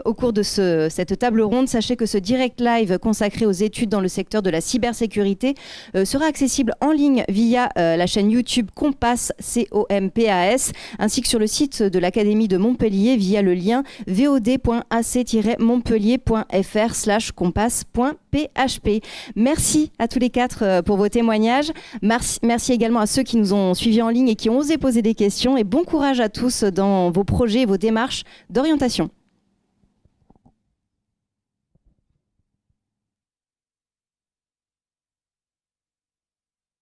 au cours de cette table ronde, sachez que ce direct live consacré aux études dans le secteur de la cybersécurité sera accessible en ligne via la chaîne YouTube Compass, COMPAS, ainsi que sur le site de l'Académie de Montpellier via le lien vod.ac-montpellier.fr/compass.php. Merci à tous les quatre pour vos témoignages. Merci également à ceux qui nous ont suivis en ligne et qui ont osé poser des questions, et bon courage à tous dans vos projets et vos démarches d'orientation.